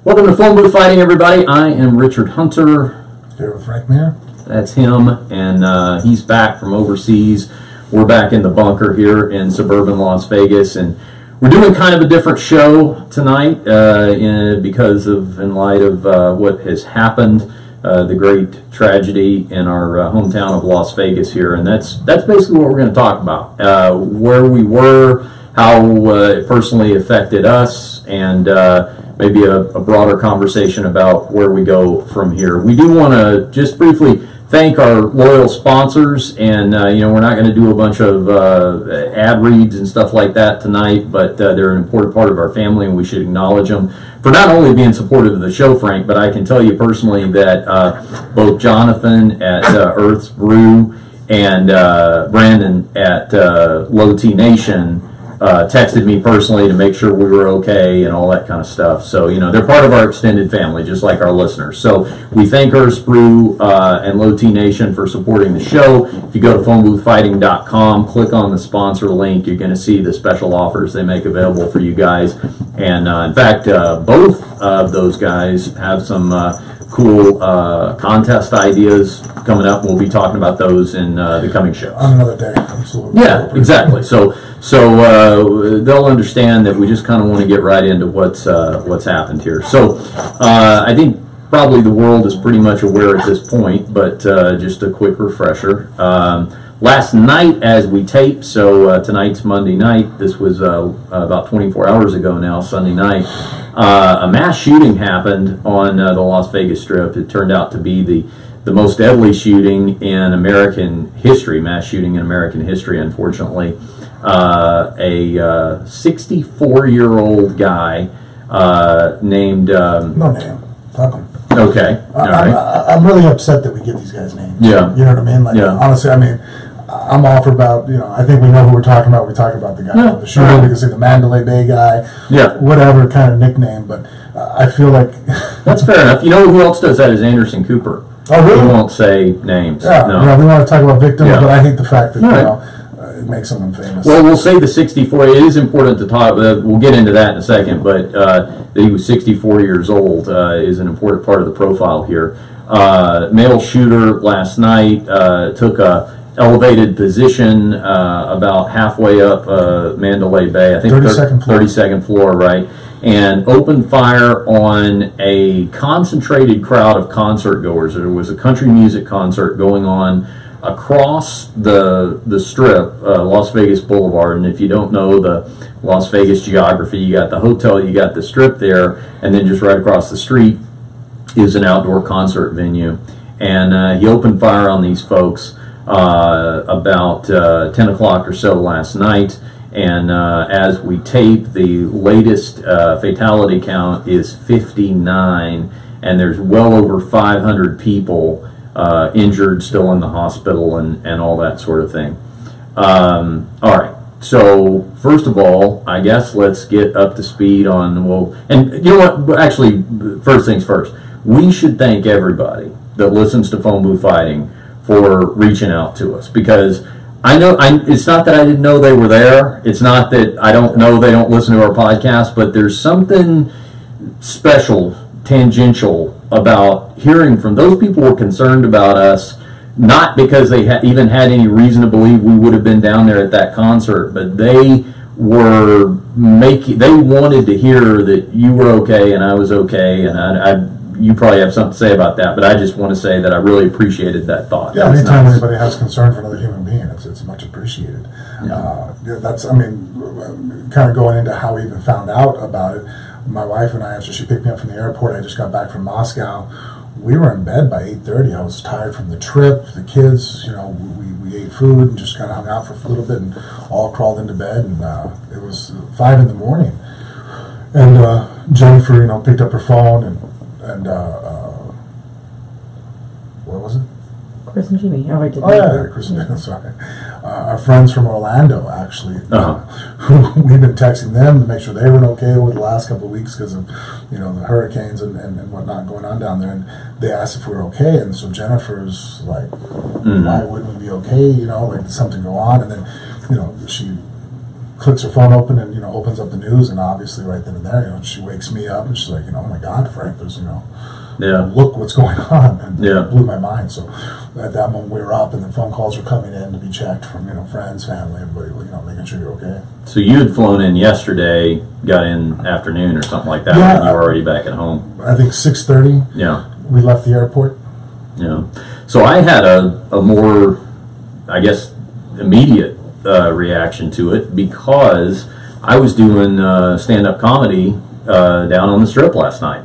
Welcome to Phone Booth Fighting, everybody. I am Richard Hunter. Here with Frank Mayer. That's him, and he's back from overseas. We're back in the bunker here in suburban Las Vegas, and we're doing kind of a different show tonight in light of what has happened, the great tragedy in our hometown of Las Vegas here, and that's basically what we're going to talk about, where we were, how it personally affected us, and maybe a broader conversation about where we go from here. We do want to just briefly thank our loyal sponsors, and we're not going to do a bunch of ad reads and stuff like that tonight, but they're an important part of our family, and we should acknowledge them for not only being supportive of the show, Frank, but I can tell you personally that both Jonathan at Earth's Brew and Brandon at Low T Nation texted me personally to make sure we were okay and all that kind of stuff. So, they're part of our extended family, just like our listeners. So we thank Earth's Brew and Low T Nation for supporting the show. If you go to phoneboothfighting.com, click on the sponsor link, you're going to see the special offers they make available for you guys. And in fact, both of those guys have some cool contest ideas coming up. We'll be talking about those in the coming shows. On another day, absolutely. Yeah, exactly. So they'll understand that we just kind of want to get right into what's happened here. So I think probably the world is pretty much aware at this point, but just a quick refresher. Last night as we taped, so tonight's Monday night, this was about 24 hours ago now, Sunday night, a mass shooting happened on the Las Vegas Strip. It turned out to be the most deadly shooting in American history, mass shooting in American history, unfortunately. A 64-year-old guy named... No name. Fuck him. Okay. All right. I'm really upset that we get these guys' names. Yeah. You know what I mean? Like, yeah. Honestly, I mean, I'm all for about, I think we know who we're talking about. We talk about the guy, the shooter, we can say the Mandalay Bay guy, whatever kind of nickname, but I feel like... That's fair enough. You know who else does that is Anderson Cooper. Oh, really? He won't say names. Yeah, no. We want to talk about victims, but I hate the fact that, it makes someone famous. Well, we'll say the 64. It is important to talk. We'll get into that in a second. But that he was 64 years old is an important part of the profile here. Male shooter last night took a elevated position about halfway up Mandalay Bay. I think 32nd floor, right? And opened fire on a concentrated crowd of concert goers. There was a country music concert going on across the Strip, Las Vegas Boulevard. And if you don't know the Las Vegas geography, you got the hotel, you got the Strip there, and then just right across the street is an outdoor concert venue. And he opened fire on these folks about 10 o'clock or so last night. And as we tape, the latest fatality count is 59, and there's well over 500 people injured, still in the hospital, and all that sort of thing. All right. So first of all, I guess let's get up to speed on, and you know what? Actually, first things first. We should thank everybody that listens to Phone Booth Fighting for reaching out to us, because I know it's not that I didn't know they were there. It's not that I don't know they don't listen to our podcast, but there's something special, tangential about hearing from those people who were concerned about us, not because they even had any reason to believe we would have been down there at that concert, but they wanted to hear that you were okay and I was okay, and you probably have something to say about that, but I just want to say that I really appreciated that thought. Yeah, anytime anybody has concern for another human being, it's much appreciated. Yeah. Kind of going into how we even found out about it, my wife and I, after she picked me up from the airport, I just got back from Moscow, we were in bed by 8:30. I was tired from the trip, the kids, we ate food and just kind of hung out for a little bit and all crawled into bed, and it was 5 in the morning. And Jennifer, picked up her phone and what was it? Chris and Jimmy. Oh, yeah, Chris and Jimmy, sorry. Our friends from Orlando, actually, who we've been texting them to make sure they were okay over the last couple of weeks because of, the hurricanes and whatnot going on down there. And they asked if we were okay. And so Jennifer's like, why wouldn't we be okay? Did something go on? And then, she clicks her phone open and, opens up the news, and obviously right then and there, she wakes me up and she's like, oh my God, Frank, there's, look what's going on, and it blew my mind. So at that moment we were up, and then phone calls were coming in to be checked from, friends, family, everybody, making sure you're okay. So you had flown in yesterday, got in afternoon or something like that, and you were already back at home. I think 6:30. Yeah. We left the airport. Yeah. So I had a more, I guess, immediate reaction to it, because I was doing stand-up comedy down on the Strip last night,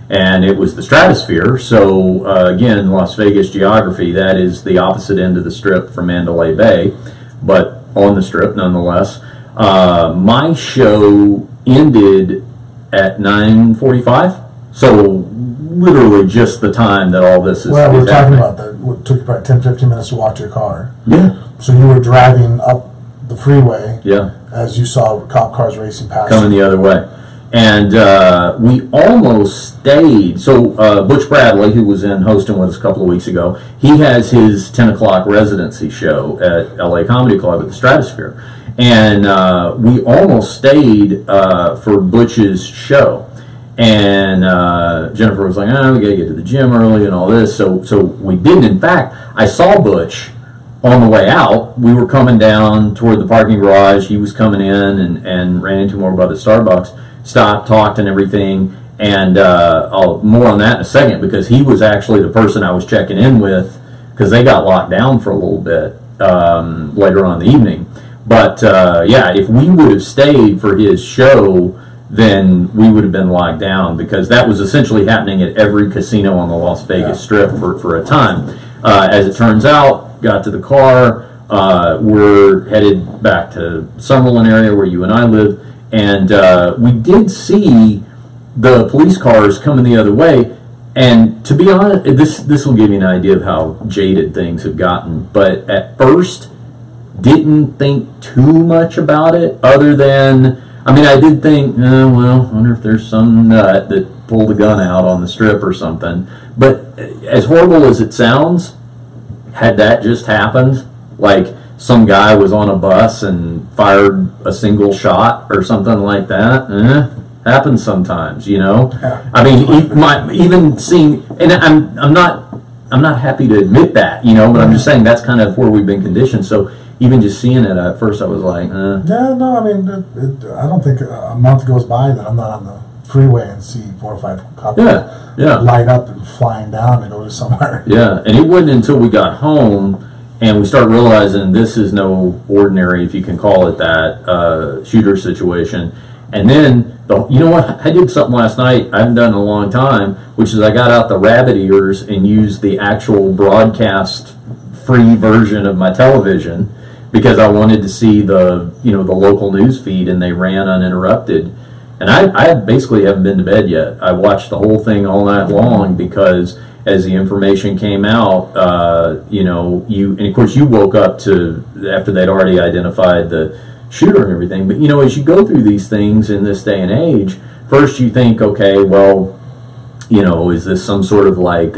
and it was the Stratosphere. So again, Las Vegas geography, that is the opposite end of the Strip from Mandalay Bay, but on the Strip nonetheless. My show ended at 9:45, so literally just the time that all this is. Well, we're talking happening. about that. It took you about 10-15 minutes to walk to your car. Yeah. So you were driving up the freeway. Yeah. As you saw cop cars racing past. Coming the other way. And we almost stayed. So Butch Bradley, who was in hosting with us a couple of weeks ago, he has his 10 o'clock residency show at LA Comedy Club at the Stratosphere. And we almost stayed for Butch's show. And Jennifer was like, we got to get to the gym early and all this. So we didn't. In fact, I saw Butch on the way out. We were coming down toward the parking garage. He was coming in and ran into him over by the Starbucks. Stopped, talked, and everything. And I'll more on that in a second, because he was actually the person I was checking in with, because they got locked down for a little bit later on in the evening. But yeah, if we would have stayed for his show, then we would have been locked down, because that was essentially happening at every casino on the Las Vegas Strip for a time. As it turns out, got to the car, we're headed back to Summerlin area where you and I live, and we did see the police cars coming the other way. And to be honest, this will give you an idea of how jaded things have gotten. But at first, didn't think too much about it, other than, I mean, I did think, well, I wonder if there's some nut that pulled a gun out on the Strip or something. But as horrible as it sounds, had that just happened, like some guy was on a bus and fired a single shot or something like that, happens sometimes, Yeah. I mean, even seeing, and I'm not happy to admit that, but I'm just saying that's kind of where we've been conditioned. So even just seeing it at first, I was like, Yeah, no, I mean, I don't think a month goes by that I'm not on the freeway and see 4 or 5 cops light up and flying down to go to somewhere. Yeah, and it wasn't until we got home and we start realizing this is no ordinary, if you can call it that, shooter situation. And then, you know what, I did something last night I haven't done in a long time, which is I got out the rabbit ears and used the actual broadcast free version of my television, because I wanted to see the local news feed, and they ran uninterrupted. And I basically haven't been to bed yet. I watched the whole thing all night long, because as the information came out, and of course you woke up to after they'd already identified the shooter and everything. But as you go through these things in this day and age, first you think, okay, well, is this some sort of like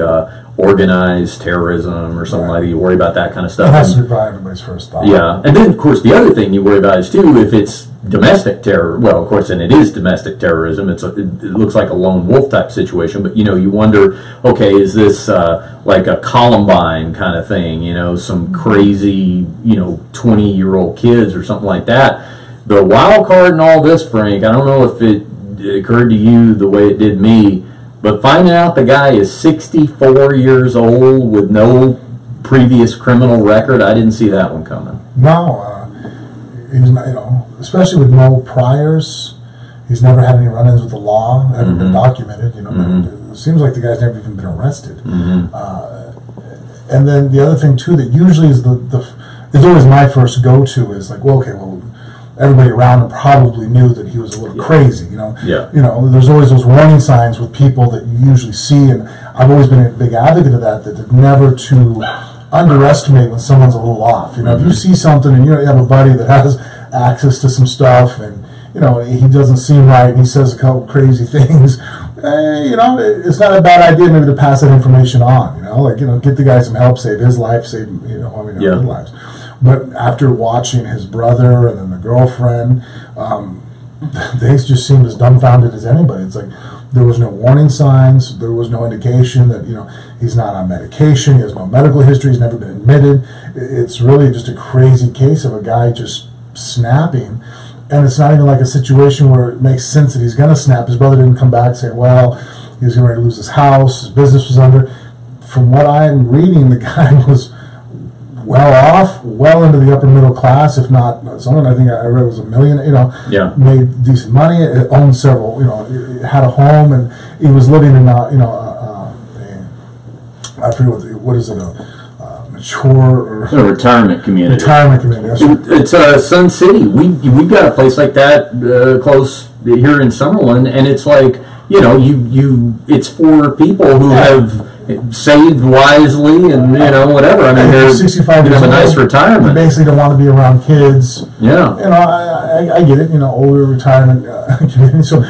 organized terrorism or something like that? You worry about that kind of stuff. That has to be probably everybody's first thought. Yeah, and then of course the other thing you worry about is too, if it's domestic terror. Well, of course, and it is domestic terrorism. It looks like a lone wolf type situation. But you wonder, okay, is this like a Columbine kind of thing? Some crazy 20-year-old kids or something like that. The wild card in all this, Frank, I don't know if it occurred to you the way it did me, but finding out the guy is 64 years old with no previous criminal record, I didn't see that one coming. No, he's not, especially with no priors. He's never had any run-ins with the law, ever been documented. It seems like the guy's never even been arrested. And then the other thing too, that usually is is always my first go-to is like, well, okay, well, everybody around him probably knew that he was a little crazy. There's always those warning signs with people that you usually see, and I've always been a big advocate of that never to underestimate when someone's a little off. If you see something and you have a buddy that has access to some stuff, and he doesn't seem right, and he says a couple crazy things, it's not a bad idea maybe to pass that information on. Get the guy some help, save his life, save our lives. But after watching his brother and then the girlfriend, they just seemed as dumbfounded as anybody. It's like there was no warning signs, there was no indication that he's not on medication, he has no medical history, he's never been admitted. It's really just a crazy case of a guy just snapping, and it's not even like a situation where it makes sense that he's going to snap. His brother didn't come back saying, well, he was going to lose his house, his business was under. From what I'm reading, the guy was well off, well into the upper middle class, if not someone I think I read was $1 million, made decent money, owned several, had a home, and he was living in I forget what is it, a mature or a retirement community. It's Sun City. We've got a place like that close here in Summerlin, and it's like it's for people who have saved wisely and whatever. I mean, they're 65 years have a nice old, retirement. They basically don't want to be around kids. Yeah, I get it. Older retirement community. So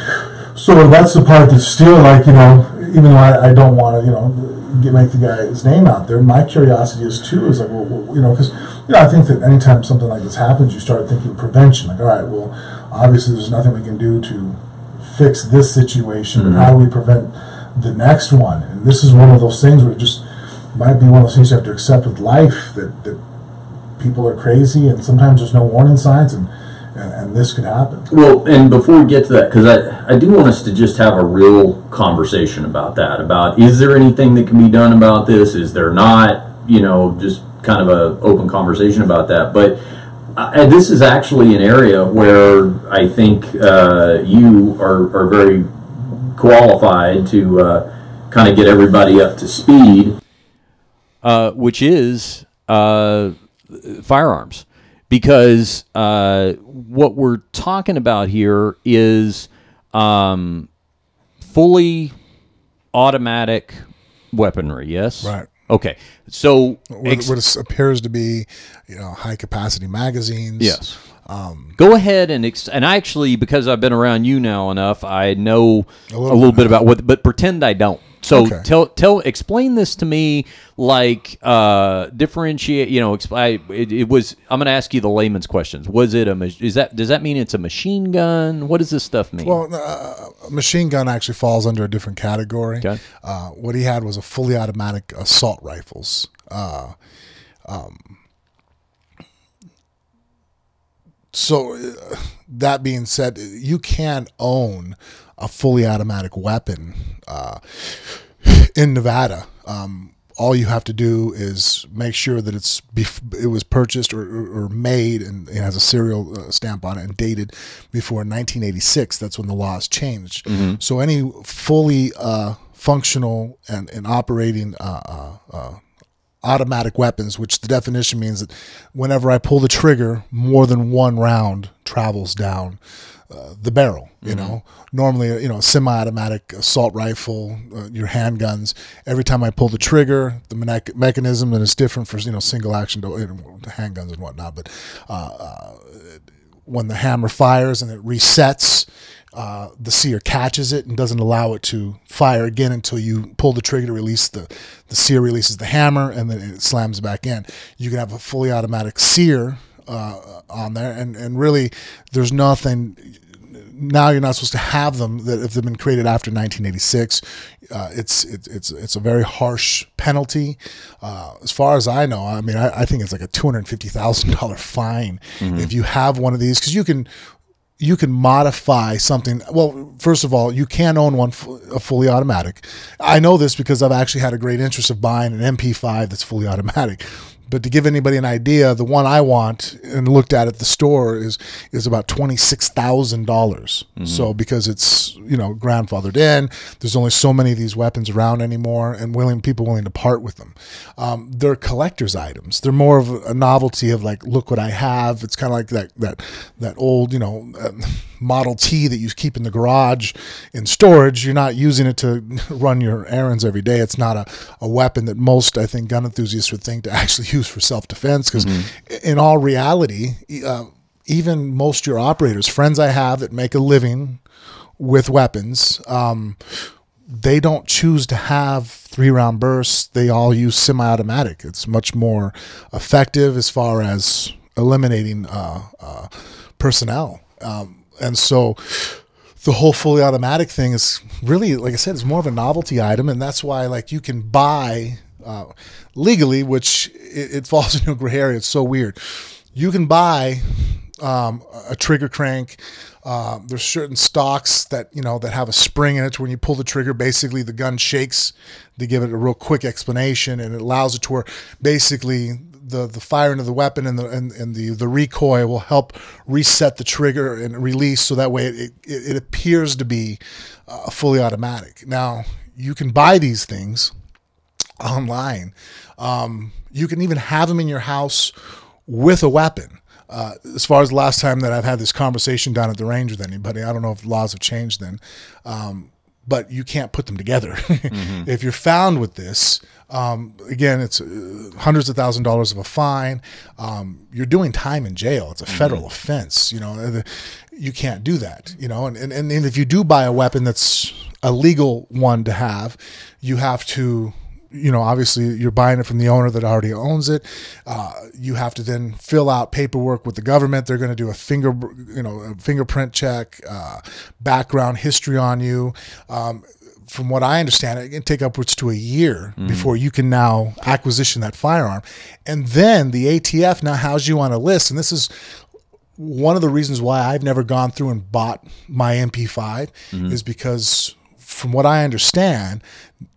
that's the part that's still like even though I don't want to make the guy's name out there. My curiosity is too is like because I think that anytime something like this happens, you start thinking prevention. Like, all right, well, obviously there's nothing we can do to fix this situation, but how do we prevent the next one? And this is one of those things where it just might be one of those things you have to accept with life, that people are crazy and sometimes there's no warning signs, and this could happen. Well, and before we get to that, because I do want us to just have a real conversation about that, about is there anything that can be done about this, is there not, just kind of a open conversation about that. But this is actually an area where I think you are very qualified to kind of get everybody up to speed, which is firearms, because what we're talking about here is fully automatic weaponry. Yes, right. Okay, so what appears to be, high capacity magazines. Yes. Go ahead and I actually, because I've been around you now enough, I know a little bit about what, but pretend I don't. So explain this to me, like differentiate. It was. I'm going to ask you the layman's questions. Was it does that mean it's a machine gun? What does this stuff mean? Well, a machine gun actually falls under a different category. Okay. What he had was a fully automatic assault rifles. So that being said, you can own a fully automatic weapon in Nevada. All you have to do is make sure that it was purchased or made and it has a serial stamp on it and dated before 1986. That's when the laws changed. Mm-hmm. So any fully functional and operating automatic weapons, which the definition means that whenever I pull the trigger, more than one round travels down the barrel. Normally, a semi-automatic assault rifle, your handguns. Every time I pull the trigger, the mechanism, and it's different for single action handguns and whatnot. But when the hammer fires and it resets, the sear catches it and doesn't allow it to fire again until you pull the trigger to release the sear releases the hammer, and then it slams back in. You can have a fully automatic sear on there, and really there's nothing. Now you're not supposed to have them that if they've been created after 1986. It's a very harsh penalty. As far as I know, I mean, I think it's like a $250,000 fine if you have one of these, because you can modify something. Well, first of all, you can own a fully automatic. I know this because I've actually had a great interest of buying an MP5 that's fully automatic. But to give anybody an idea, the one I want and looked at the store is about $26,000. Mm-hmm. So because it's grandfathered in, there's only so many of these weapons around anymore, and people willing to part with them. They're collector's items. They're more of a novelty of like, look what I have. It's kind of like that old Model T that you keep in the garage in storage. You're not using it to run your errands every day. It's not a weapon that most, I think, gun enthusiasts would think to actually use for self-defense, because in all reality, even most of your operators, friends I have that make a living with weapons, they don't choose to have 3-round bursts. They all use semi-automatic. It's much more effective as far as eliminating personnel. And so the whole fully automatic thing is really, like I said, it's more of a novelty item, and that's why like you can buy legally, which it falls into a gray area. It's so weird. You can buy a trigger crank. There's certain stocks that that have a spring in it. When you pull the trigger, basically the gun shakes to give it a real quick explanation, and it allows it to where basically the firing of the weapon and the recoil will help reset the trigger and release, so that way it appears to be fully automatic. Now you can buy these things online. You can even have them in your house with a weapon. As far as the last time that I've had this conversation down at the range with anybody, I don't know if laws have changed then, but you can't put them together. Mm-hmm. If you're found with this, again, it's hundreds of thousands of dollars of a fine. You're doing time in jail. It's a federal offense. You can't do that. And if you do buy a weapon that's a legal one to have, you have to. Obviously you're buying it from the owner that already owns it. You have to then fill out paperwork with the government. They're going to do a fingerprint check, background history on you. From what I understand, it can take upwards to a year before you can now acquisition that firearm. And then the ATF now has you on a list. And this is one of the reasons why I've never gone through and bought my MP5 is because from what I understand,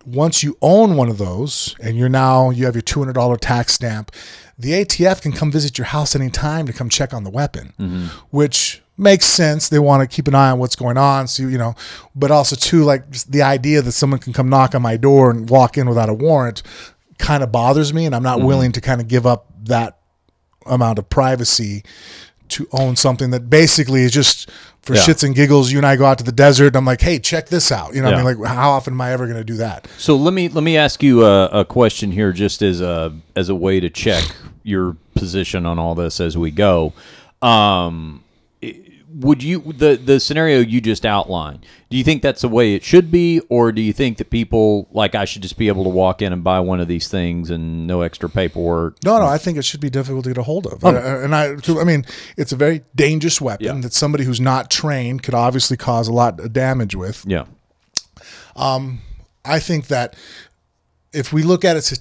once you own one of those and you have your $200 tax stamp, the ATF can come visit your house anytime to come check on the weapon, which makes sense. They want to keep an eye on what's going on. So, but also too, like the idea that someone can come knock on my door and walk in without a warrant kind of bothers me. And I'm not willing to kind of give up that amount of privacy to own something that basically is just for shits and giggles. You and I go out to the desert. And I'm like, hey, check this out. I mean, like, how often am I ever going to do that? So let me ask you a question here, just as a way to check your position on all this as we go. Would you the scenario you just outlined? Do you think that's the way it should be, or do you think that people like I should just be able to walk in and buy one of these things and no extra paperwork? No, I think it should be difficult to get a hold of. I mean, it's a very dangerous weapon that somebody who's not trained could obviously cause a lot of damage with. Yeah. I think that if we look at it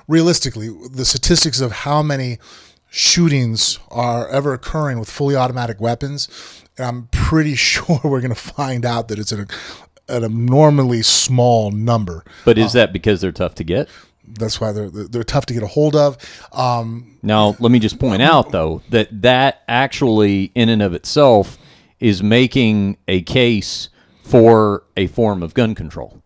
realistically, the statistics of how many shootings are ever occurring with fully automatic weapons, and I'm pretty sure we're going to find out that it's an abnormally small number. But is that because they're tough to get? That's why they're tough to get a hold of. Now, let me just point out, though, that actually in and of itself is making a case for a form of gun control.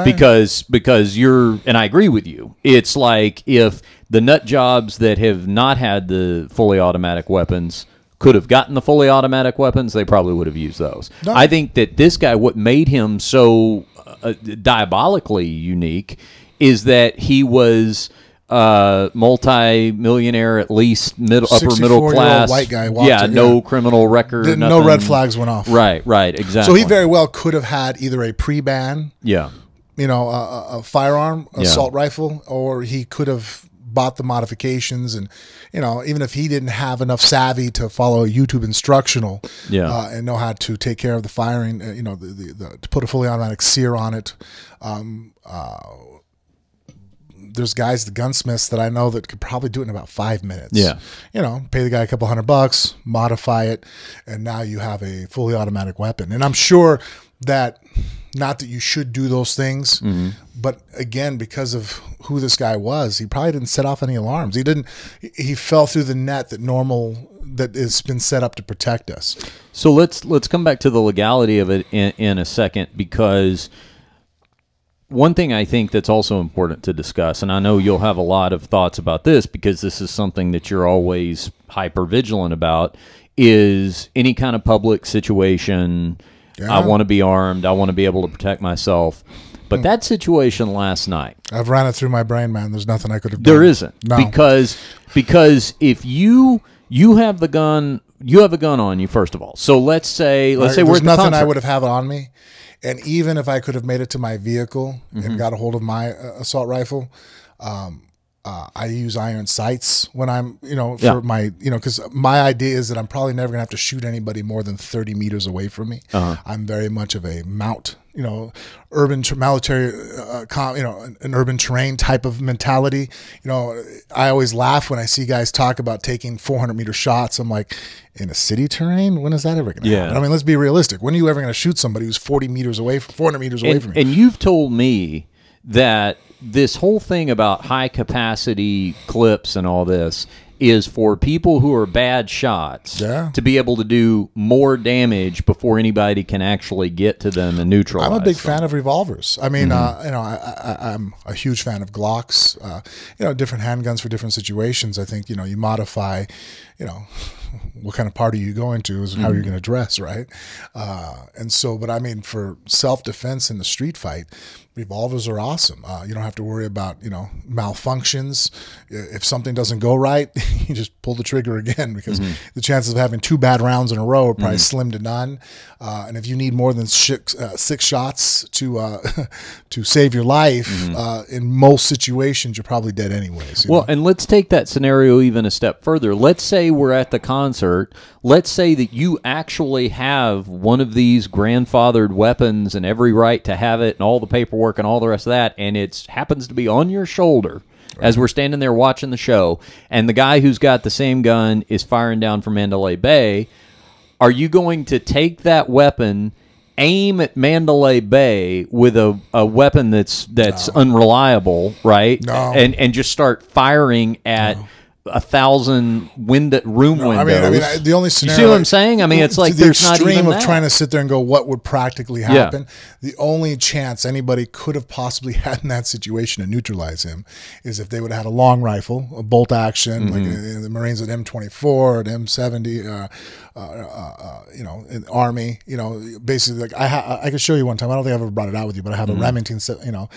Because you're, and I agree with you, it's like if the nut jobs that have not had the fully automatic weapons could have gotten the fully automatic weapons, they probably would have used those. No. I think that this guy, what made him so diabolically unique is that he was multi-millionaire, at least upper middle class white guy. No criminal record. No red flags went off. Right, exactly. So he very well could have had either a pre-ban, a firearm, assault rifle, or he could have bought the modifications, and even if he didn't have enough savvy to follow a YouTube instructional and know how to take care of the firing, to put a fully automatic sear on it. There's guys, the gunsmiths that I know that could probably do it in about 5 minutes. Yeah. Pay the guy a couple $100, modify it, and now you have a fully automatic weapon. And I'm sure that, not that you should do those things, but again, because of who this guy was, he probably didn't set off any alarms. He fell through the net that has been set up to protect us. So let's come back to the legality of it in a second, because one thing I think that's also important to discuss, and I know you'll have a lot of thoughts about this because this is something that you're always hyper vigilant about, is any kind of public situation. I want to be armed. I want to be able to protect myself. But that situation last night, I've ran it through my brain, man. There's nothing I could have done. There isn't. No. Because if you have the gun, you have a gun on you, first of all. So let's say there's nothing I would have had on me. And even if I could have made it to my vehicle and got a hold of my assault rifle, I use iron sights when I'm, for my, because my idea is that I'm probably never gonna have to shoot anybody more than 30 meters away from me. I'm very much of a mount, urban military, an urban terrain type of mentality. I always laugh when I see guys talk about taking 400-meter shots. I'm like, in a city terrain, when is that ever gonna happen? I mean, let's be realistic. When are you ever gonna shoot somebody who's 400 meters away from you? And you've told me that this whole thing about high capacity clips and all this is for people who are bad shots to be able to do more damage before anybody can actually get to them and neutralize I'm a big them. fan of revolvers. I mean, I'm a huge fan of Glocks, different handguns for different situations. I think, you modify, what kind of party you go into is how you're going to dress, right? And so, but I mean, for self-defense in the street fight, revolvers are awesome. You don't have to worry about, malfunctions. If something doesn't go right, you just pull the trigger again, because the chances of having 2 bad rounds in a row are probably slim to none. And if you need more than 6 shots to to save your life, in most situations, you're probably dead anyways. Well, and let's take that scenario even a step further. Let's say we're at the concert. Let's say that you actually have one of these grandfathered weapons and every right to have it and all the paperwork and all the rest of that, and it happens to be on your shoulder as we're standing there watching the show, and the guy who's got the same gun is firing down from Mandalay Bay. Are you going to take that weapon, aim at Mandalay Bay with a weapon that's unreliable, right? No. And just start firing at 1,000 room windows? I mean, the only scenario. You see what I'm saying? I mean, it's like to the there's not extreme even of that. trying to sit there and go, what would practically happen? The only chance anybody could have possibly had in that situation to neutralize him is if they would have had a long rifle, a bolt action, like in the Marines at M24, at M70, in the Army. Basically, like I could show you one time. I don't think I've ever brought it out with you, but I have a Remington, 700,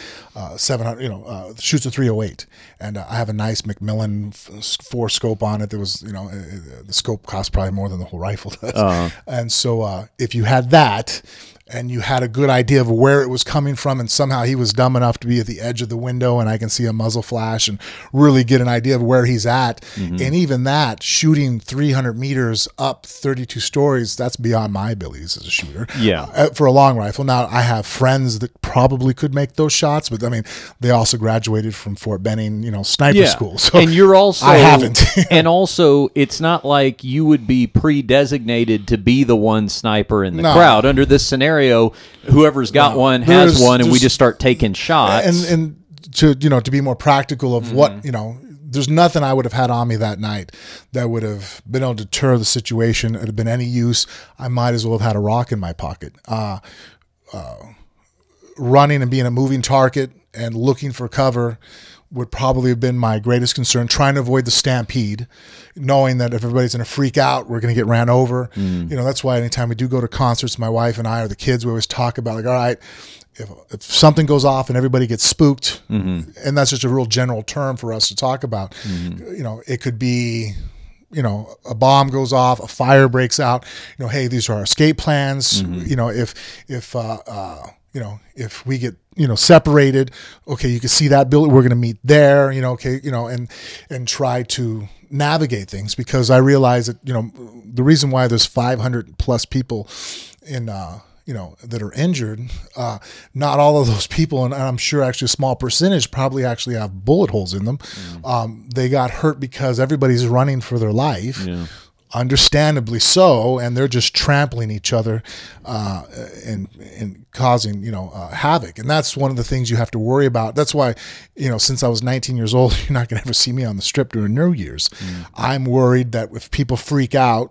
shoots a 308, and I have a nice Macmillan 4 scope on it. There was, the scope cost probably more than the whole rifle does. And so if you had that and you had a good idea of where it was coming from, and somehow he was dumb enough to be at the edge of the window and I can see a muzzle flash and really get an idea of where he's at, and even that, shooting 300 meters up 32 stories, that's beyond my abilities as a shooter. For a long rifle. Now, I have friends that probably could make those shots, but I mean, they also graduated from Fort Benning, sniper school. So and you're also, I haven't. And also, it's not like you would be pre-designated to be the one sniper in the crowd. Under this scenario, whoever's got one has one, and we just start taking shots. And to be more practical of what, there's nothing I would have had on me that night that would have been able to deter the situation. It had been any use. I might as well have had a rock in my pocket. Running and being a moving target and looking for cover would probably have been my greatest concern, trying to avoid the stampede, knowing that if everybody's going to freak out, we're going to get ran over. That's why anytime we do go to concerts, my wife and I or the kids, we always talk about, like, all right, if something goes off and everybody gets spooked, and that's just a real general term for us to talk about, it could be, a bomb goes off, a fire breaks out, hey, these are our escape plans. If we get, separated, okay, you can see that building, we're going to meet there, and try to navigate things, because I realize that, the reason why there's 500 plus people in, that are injured, not all of those people, and I'm sure actually a small percentage probably actually have bullet holes in them. They got hurt because everybody's running for their life. Understandably so, and they're just trampling each other and causing havoc. And that's one of the things you have to worry about. That's why, since I was 19 years old, you're not going to ever see me on the strip during New Year's. I'm worried that if people freak out,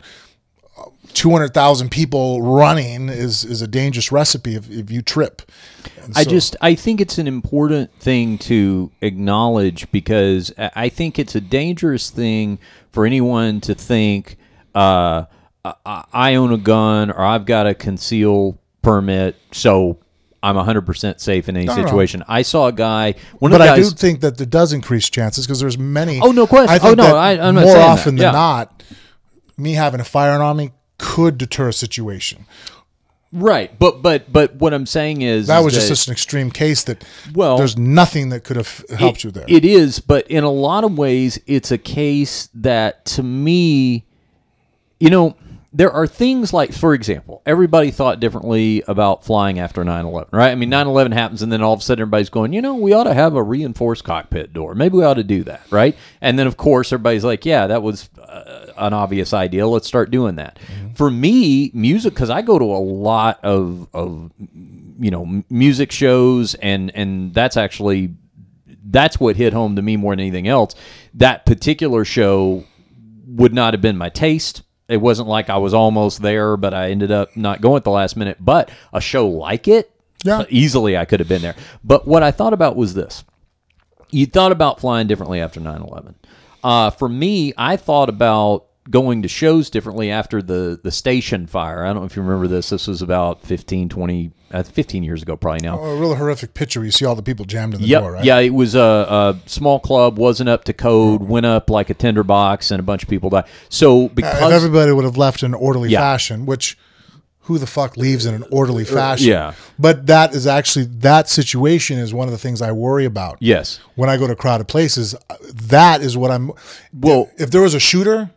200,000 people running is a dangerous recipe if you trip. I think it's an important thing to acknowledge, because I think it's a dangerous thing for anyone to think, I own a gun or I've got a conceal permit, so I'm 100% safe in any situation. I saw a guy. I do think that there does increase chances, because there's many. Oh, no question. I'm not more saying often than not, me having a firearm on me could deter a situation. Right, but what I'm saying is that was just an extreme case that there's nothing that could have helped you there. It is, but in a lot of ways, it's a case that to me, there are things like, for example, everybody thought differently about flying after 9/11, right? I mean, 9/11 happens, and then all of a sudden everybody's going, we ought to have a reinforced cockpit door. Maybe we ought to do that, right? And then, of course, everybody's like, yeah, that was an obvious idea. Let's start doing that. Mm-hmm. For me, music, because I go to a lot of music shows, and that's what hit home to me more than anything else. That particular show would not have been my taste. It wasn't like I was almost there, but I ended up not going at the last minute. But a show like it, easily I could have been there. But what I thought about was this. You thought about flying differently after 9/11. For me, I thought about going to shows differently after the station fire. I don't know if you remember this. This was about 15 years ago probably now. A really horrific picture where you see all the people jammed in the door, right? Yeah, it was a small club, wasn't up to code, went up like a tinderbox, and a bunch of people died. So because if everybody would have left in an orderly fashion, which who the fuck leaves in an orderly fashion? Yeah. But that is actually, that situation is one of the things I worry about. Yes. When I go to crowded places, that is what I'm, if there was a shooter,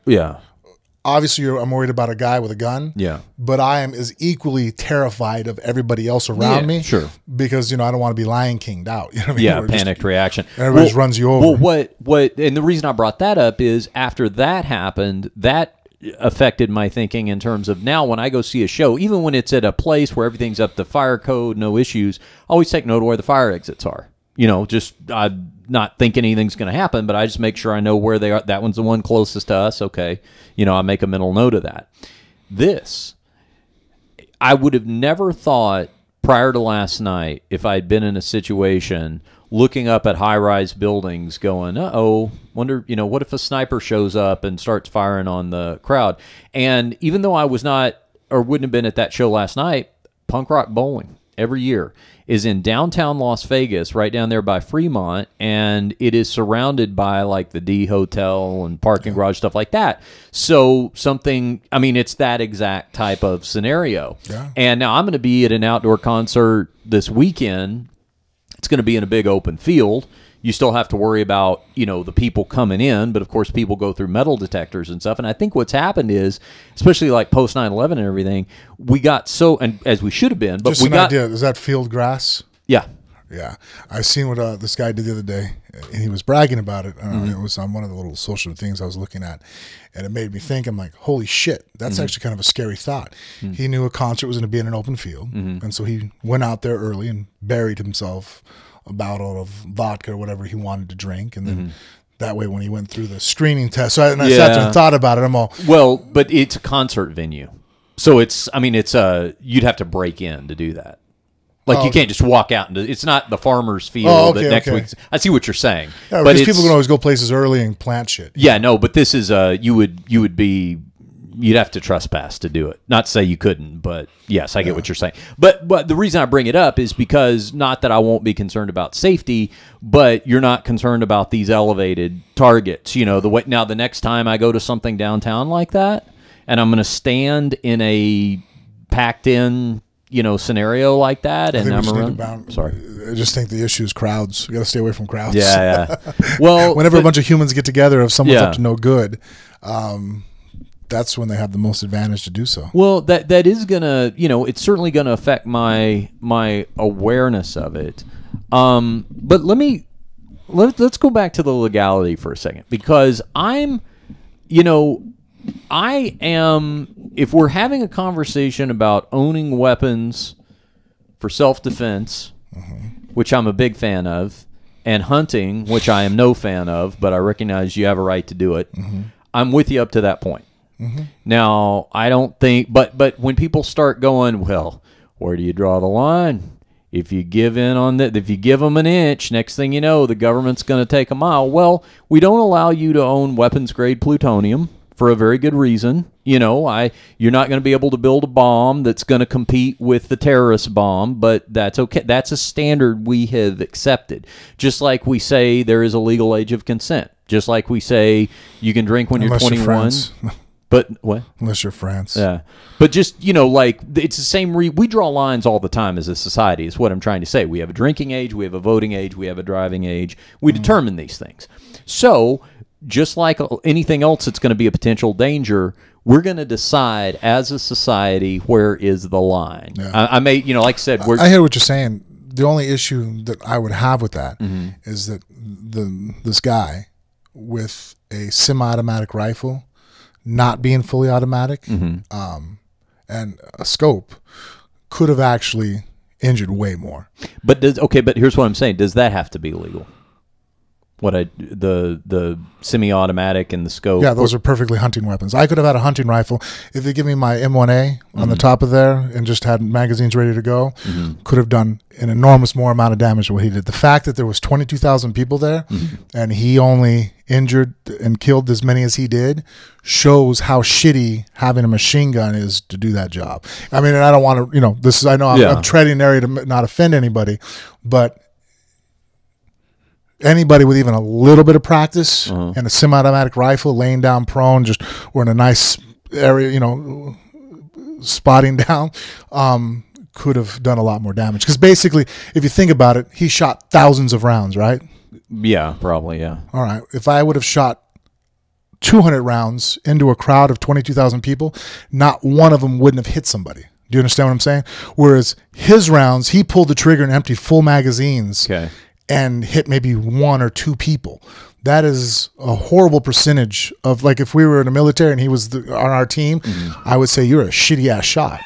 obviously I'm worried about a guy with a gun. Yeah. But I am as equally terrified of everybody else around me. Sure. Because, I don't want to be Lion King'd out. You know what I mean? Yeah, panicked reaction. Everybody just runs you over. Well, and the reason I brought that up is after that happened, that affected my thinking in terms of now when I go see a show, even when it's at a place where everything's up to fire code, no issues, I always take note of where the fire exits are. I'm not thinking anything's going to happen, but I just make sure I know where they are. That one's the one closest to us. Okay. I make a mental note of that. I would have never thought prior to last night, if I'd been in a situation looking up at high-rise buildings going, wonder, what if a sniper shows up and starts firing on the crowd? And even though I was not or wouldn't have been at that show last night, Punk Rock Bowling every year is in downtown Las Vegas, right down there by Fremont, and it is surrounded by like the D Hotel and parking garage, stuff like that. So it's that exact type of scenario. Yeah. And now I'm going to be at an outdoor concert this weekend. It's going to be in a big open field. You still have to worry about, the people coming in, but of course people go through metal detectors and stuff. And I think what's happened is, especially like post 9/11 and everything, we got and as we should have been, but idea. Is that field grass? Yeah. Yeah. I seen what this guy did the other day, and he was bragging about it. It was on one of the little social things I was looking at, and it made me think, I'm like, holy shit, that's actually kind of a scary thought. He knew a concert was going to be in an open field, and so he went out there early and buried himself a bottle of vodka or whatever he wanted to drink, and then that way when he went through the screening test, I sat there and thought about it, I'm all... Well, but it's a concert venue, so you'd have to break in to do that. Like you can't just walk out into. It's not the farmer's field that next week. I see what you're saying. Yeah, but people can always go places early and plant shit. Yeah, no, but this is you'd have to trespass to do it. Not to say you couldn't, but yes, I get what you're saying. But the reason I bring it up is because not that I won't be concerned about safety, but you're not concerned about these elevated targets. The next time I go to something downtown like that, and I'm going to stand in a packed in scenario like that, and I'm around. Sorry, I just think the issue is crowds. You got to stay away from crowds. Yeah. Well, whenever a bunch of humans get together, if someone's up to no good, that's when they have the most advantage to do so. Well, that is gonna, it's certainly gonna affect my awareness of it. But let's go back to the legality for a second, because I am, if we're having a conversation about owning weapons for self-defense, which I'm a big fan of, and hunting, which I am no fan of, but I recognize you have a right to do it, I'm with you up to that point. Now, I don't think, but when people start going, well, where do you draw the line? If you give in on that, if you give them an inch, next thing you know, the government's going to take a mile. Well, we don't allow you to own weapons-grade plutonium for a very good reason. You're not going to be able to build a bomb that's going to compete with the terrorist bomb, but that's okay. That's a standard we have accepted. Just like we say there is a legal age of consent. Just like we say you can drink when you're 21. But what? Unless you're France. Yeah. But just, like, it's the same. We draw lines all the time as a society, is what I'm trying to say. We have a drinking age, we have a voting age, we have a driving age. We determine these things. So, just like anything else that's going to be a potential danger, we're going to decide as a society where is the line. Yeah. I may, like I said, I hear what you're saying. The only issue that I would have with that is that this guy with a semi-automatic rifle, not being fully automatic, and a scope, could have actually injured way more. But but here's what I'm saying: does that have to be legal? The semi-automatic and the scope? Yeah, those are perfectly hunting weapons. I could have had a hunting rifle if they give me my M1A on the top of there and just had magazines ready to go. Could have done an enormous more amount of damage than what he did. The fact that there was 22,000 people there and he only injured and killed as many as he did shows how shitty having a machine gun is to do that job. I mean, and I don't want to, this is, I know I'm treading an area to not offend anybody, but anybody with even a little bit of practice and a semi-automatic rifle laying down prone, just or in a nice area, spotting down, could have done a lot more damage. Because basically, if you think about it, he shot thousands of rounds, right? Yeah, probably, yeah. All right. If I would have shot 200 rounds into a crowd of 22,000 people, not one of them wouldn't have hit somebody. Do you understand what I'm saying? Whereas his rounds, he pulled the trigger and emptied full magazines. Okay. And hit maybe one or two people. That is a horrible percentage of, like, if we were in the military and he was on our team, I would say you're a shitty ass shot.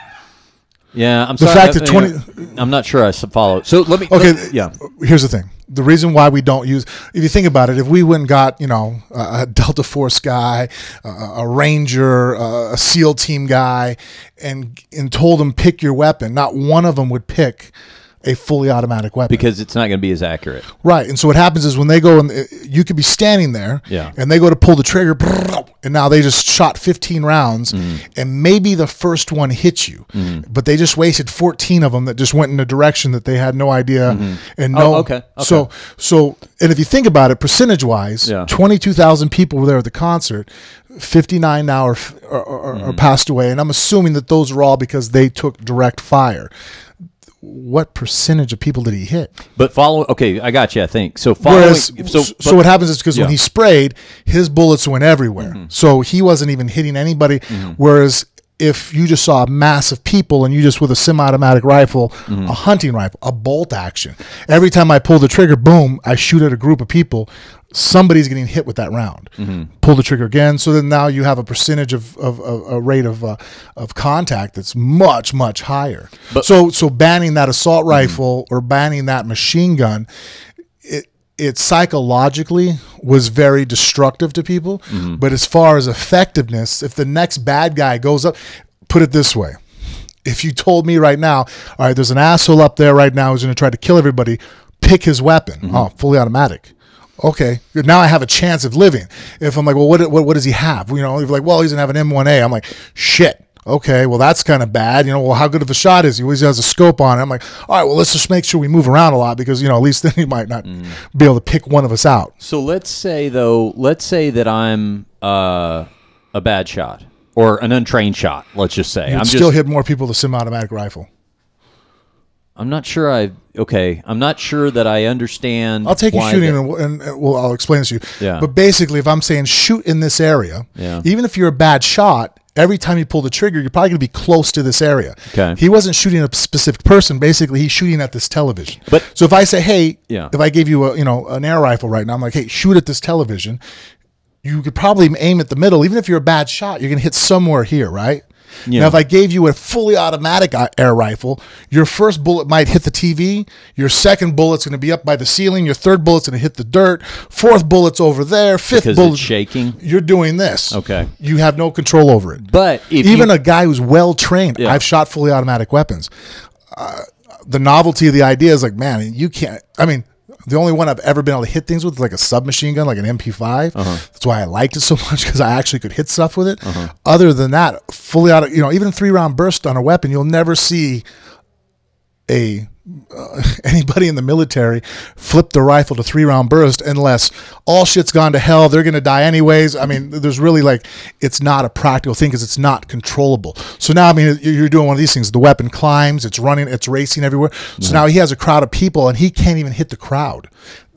Yeah, I'm the sorry. Fact that I'm not sure I follow. So let me. Okay, yeah. Here's the thing. The reason why we don't use, if you think about it, if we went and got, a Delta Force guy, a Ranger, a SEAL team guy, and told them pick your weapon, not one of them would pick a fully automatic weapon because it's not going to be as accurate, right? And so what happens is when they go and you could be standing there, and they go to pull the trigger, and now they just shot 15 rounds, and maybe the first one hits you, but they just wasted 14 of them that just went in a direction that they had no idea. And okay. So and if you think about it, percentage wise, 22,000 people were there at the concert. 59 now are passed away, and I'm assuming that those are all because they took direct fire. What percentage of people did he hit? But okay, I got you, I think. So so what happens is because when he sprayed, his bullets went everywhere. So he wasn't even hitting anybody. Whereas if you just saw a mass of people and you just with a semi-automatic rifle, a hunting rifle, a bolt action, every time I pull the trigger, boom, I shoot at a group of people, somebody's getting hit with that round. Pull the trigger again. So then now you have a percentage of a rate of contact that's much, much higher. But, so banning that assault rifle or banning that machine gun, it psychologically was very destructive to people. But as far as effectiveness, if the next bad guy goes up, put it this way. If you told me right now, all right, there's an asshole up there right now who's going to try to kill everybody, pick his weapon. Oh, fully automatic. Okay, now I have a chance of living. If I'm like, well, what does he have? If you're like, well, he's going to have an M1A. I'm like, shit. Okay, well, that's kind of bad. Well, how good of a shot is he? Well, he has a scope on it. I'm like, all right, well, let's just make sure we move around a lot because, at least then he might not be able to pick one of us out. So let's say that I'm a bad shot or an untrained shot, let's just say. You'd still hit more people with a semi-automatic rifle. I'm not sure I'm not sure that I understand. I'll take you shooting and I'll explain this to you. Yeah. But basically, if I'm saying shoot in this area, even if you're a bad shot, every time you pull the trigger, you're probably going to be close to this area. Okay. He wasn't shooting a specific person. Basically, he's shooting at this television. But so if I say, hey, if I gave you an air rifle right now, I'm like, hey, shoot at this television. You could probably aim at the middle. Even if you're a bad shot, you're going to hit somewhere here, right? Yeah. Now, if I gave you a fully automatic air rifle, your first bullet might hit the TV. Your second bullet's going to be up by the ceiling. Your third bullet's going to hit the dirt. Fourth bullet's over there. Fifth bullet's shaking. You're doing this. Okay. You have no control over it. But even a guy who's well trained, I've shot fully automatic weapons. The novelty of the idea is like, man, you can't. I mean, the only one I've ever been able to hit things with is like a submachine gun, like an MP5. That's why I liked it so much because I actually could hit stuff with it. Other than that, fully auto, even 3-round burst on a weapon, you'll never see a anybody in the military flip the rifle to 3-round burst unless all shit's gone to hell, they're going to die anyways. I mean, there's really like, it's not a practical thing because it's not controllable. So now, I mean, you're doing one of these things. The weapon climbs, it's running, it's racing everywhere. So now he has a crowd of people and he can't even hit the crowd.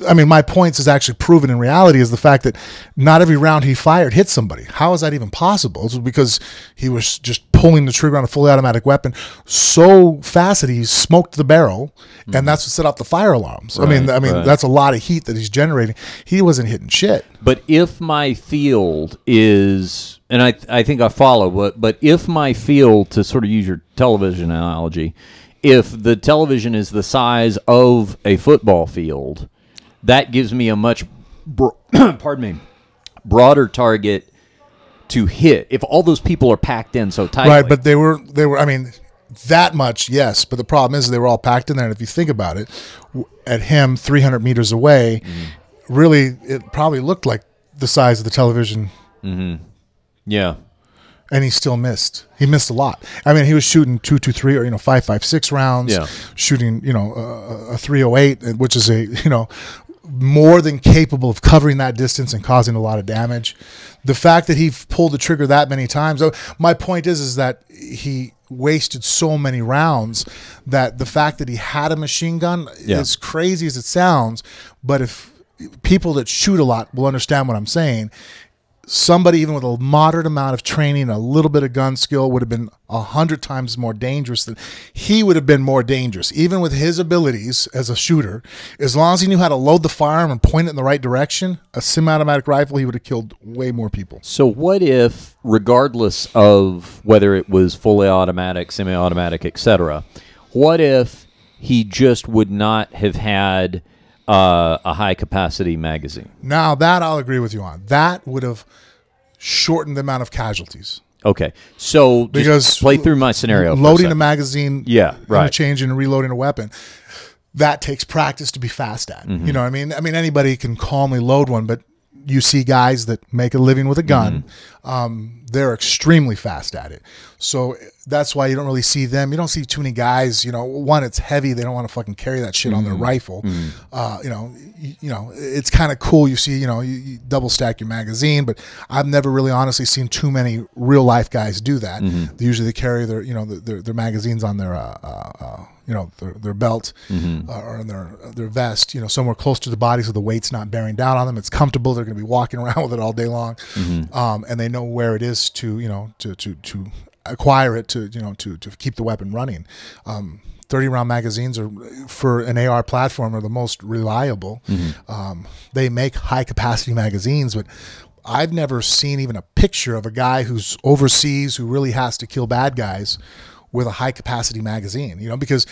I mean, my points is actually proven in reality is the fact that not every round he fired hit somebody. How is that even possible? It's because he was just pulling the trigger on a fully automatic weapon so fast that he smoked the barrel, and that's what set off the fire alarms. Right, I mean, that's a lot of heat that he's generating. He wasn't hitting shit. But if my field is, and I think I follow, but if my field, to sort of use your television analogy, if the television is the size of a football field, that gives me a much pardon me, broader target to hit if all those people are packed in so tightly. Right, but they were I mean, that much, yes, but the problem is they were all packed in there, and if you think about it, at him 300 meters away, really it probably looked like the size of the television. Yeah. And he still missed. He missed a lot. I mean, he was shooting 223 or 5.56 rounds. Yeah. Shooting a 308, which is more than capable of covering that distance and causing a lot of damage. The fact that he pulled the trigger that many times. My point is that he wasted so many rounds that the fact that he had a machine gun, as crazy as it sounds, but if people that shoot a lot will understand what I'm saying. Somebody even with a moderate amount of training, a little bit of gun skill would have been 100 times more dangerous than he would have been more dangerous, even with his abilities as a shooter. As long as he knew how to load the firearm and point it in the right direction, a semi-automatic rifle, he would have killed way more people. So what if, regardless of whether it was fully automatic, semi-automatic, etc., what if he just would not have had a high-capacity magazine? Now, that I'll agree with you on. That would have shortened the amount of casualties. Okay, so because just play through my scenario. Loading a magazine, right. Interchanging and reloading a weapon, that takes practice to be fast at. You know what I mean? I mean, anybody can calmly load one, but you see guys that make a living with a gun. They're extremely fast at it. So that's why you don't really see them. You don't see too many guys, one, it's heavy. They don't want to fucking carry that shit on their rifle. It's kind of cool. You see, you double stack your magazine, but I've never really honestly seen too many real life guys do that. Usually they carry their, their magazines on their, their belt or in their vest, somewhere close to the body so the weight's not bearing down on them. It's comfortable. They're going to be walking around with it all day long. And they know where it is to acquire it, to keep the weapon running. 30-round magazines are, for an AR platform, are the most reliable. They make high-capacity magazines, but I've never seen even a picture of a guy who's overseas who really has to kill bad guys with a high-capacity magazine, because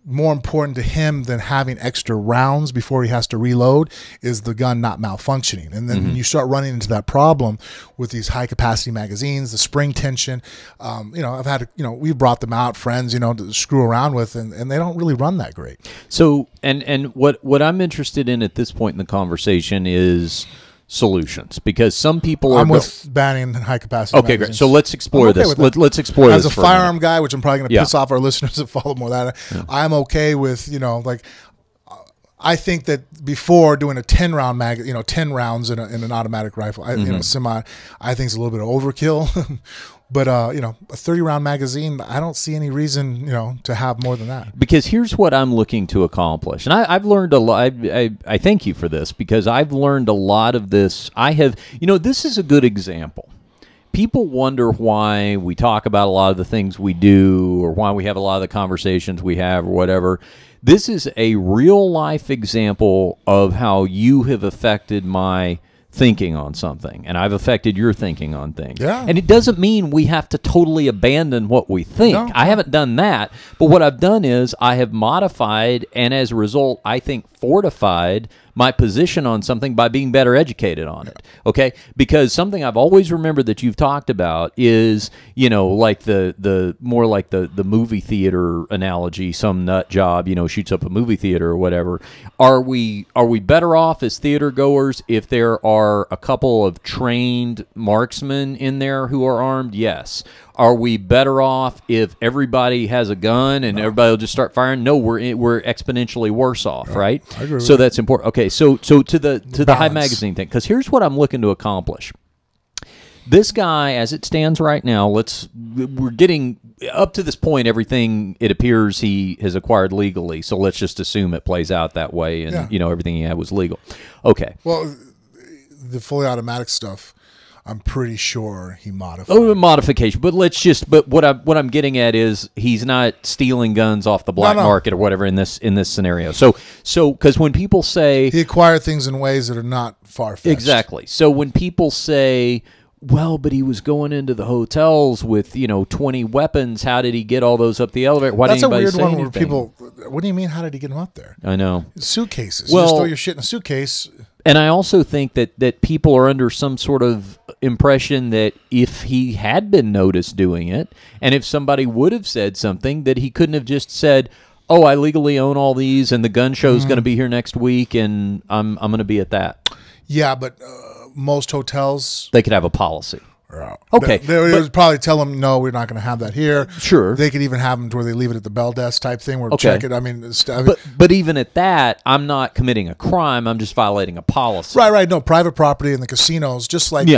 more important to him than having extra rounds before he has to reload is the gun not malfunctioning. And then when you start running into that problem with these high capacity magazines, the spring tension, I've had, we've brought them out, friends, to screw around with, and they don't really run that great. So, and what I'm interested in at this point in the conversation is solutions, because some people are... I'm with banning high capacity magazines. Great. So let's explore this. Let's explore this. As a firearm guy, which I'm probably going to piss off our listeners that follow more of that, I'm okay with, I think that before doing a 10-round 10 rounds in an automatic rifle, semi, I think it's a little bit of overkill. But, a 30-round magazine, I don't see any reason, to have more than that. Because here's what I'm looking to accomplish. And I've learned a lot. I thank you for this, because I've learned a lot of this. This is a good example. People wonder why we talk about a lot of the things we do, or why we have a lot of the conversations we have, or whatever. This is a real-life example of how you have affected my thinking on something, and I've affected your thinking on things. Yeah. And it doesn't mean we have to totally abandon what we think. No. I haven't done that, but what I've done is I have modified, and as a result, I think fortified my position on something by being better educated on it. Okay? Because something I've always remembered that you've talked about is, like the more like the movie theater analogy. Some nut job, shoots up a movie theater or whatever. Are we better off as theater goers if there are a couple of trained marksmen in there who are armed? Yes. Are we better off if everybody has a gun and everybody will just start firing? No, we're exponentially worse off, right? I agree with so you. that's important. Okay, so to the high Balance. magazine thing, because here's what I'm looking to accomplish. This guy, as it stands right now, we're getting up to this point. Everything it appears he has acquired legally. So let's just assume it plays out that way, and everything he had was legal. Okay. Well, the fully automatic stuff, I'm pretty sure he modified. Oh, modification. But what I'm getting at is he's not stealing guns off the black market or whatever in this scenario. So because when people say He acquired things in ways that are not far-fetched. exactly. So when people say, well, but he was going into the hotels with 20 weapons. How did he get all those up the elevator? Why That's didn't a anybody weird say one anything? where people, what do you mean, how did he get them up there? I know. Suitcases. Well- You just throw your shit in a suitcase. And I also think that people are under some sort of impression that if he had been noticed doing it, and if somebody would have said something, that he couldn't have just said, oh, I legally own all these, and the gun show's going to be here next week, and I'm going to be at that. Yeah, but most hotels They could have a policy. are out. Okay, They would probably tell them, no, we're not going to have that here. Sure. They could even have them where they leave it at the bell desk type thing where check it. I mean, But even at that, I'm not committing a crime. I'm just violating a policy. right. No, private property in the casinos, just like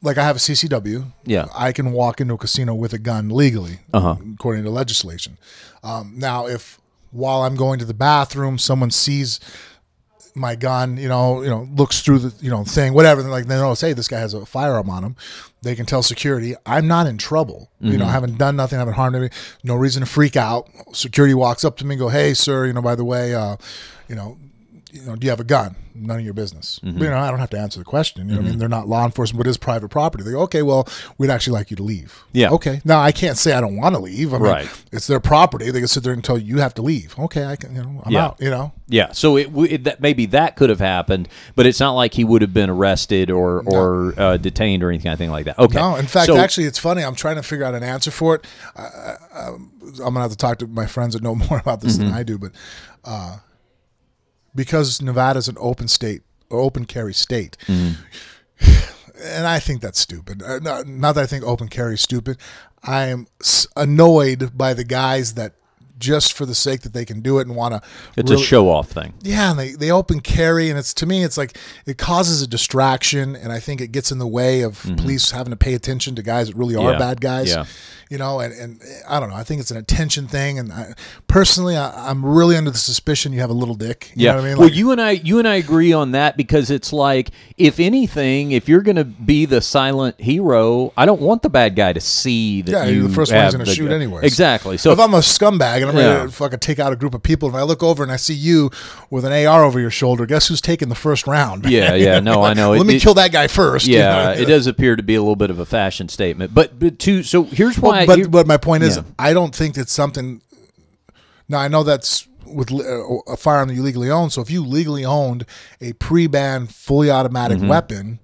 like I have a CCW. Yeah. I can walk into a casino with a gun legally, Uh-huh. according to legislation. Now, if while I'm going to the bathroom, someone sees my gun, looks through the, thing, whatever, and they notice, hey, this guy has a firearm on him. They can tell security, I'm not in trouble. I haven't done nothing, I haven't harmed anybody. No reason to freak out. Security walks up to me and go, hey, sir, by the way, do you have a gun? None of your business. I don't have to answer the question. I mean, they're not law enforcement, but it's private property. They go, okay, well, we'd actually like you to leave. Yeah. Okay. Now I can't say I don't want to leave. I mean, Right. It's their property. They can sit there and tell you have to leave. Okay, I can. I'm out. Yeah, so that maybe that could have happened, but it's not like he would have been arrested or detained or anything like that. Okay. No, in fact, So- actually, it's funny. I'm trying to figure out an answer for it. I'm gonna have to talk to my friends that know more about this than I do, but because Nevada's an open carry state. And I think that's stupid. Not that I think open carry is stupid. I am annoyed by the guys that just for the sake that they can do it and want to. It's a show-off thing. Yeah, and they open carry, and to me, it's like it causes a distraction, and I think it gets in the way of police having to pay attention to guys that really are bad guys. Yeah. And I don't know. I think it's an attention thing, and personally, I'm really under the suspicion you have a little dick. You know what I mean? Well, you and I agree on that because it's like, if anything, if you're going to be the silent hero, I don't want the bad guy to see that you're the first one he's have going to shoot anyways. Exactly. So if I'm a scumbag and I'm ready to fucking take out a group of people, and I look over and I see you with an AR over your shoulder, guess who's taking the first round? Yeah. No, I know. Let me kill that guy first. Yeah, it does appear to be a little bit of a fashion statement, so here's why. But my point is, I don't think it's something. Now I know that's with a firearm that you legally own. So if you legally owned a pre-banned, fully automatic weapon,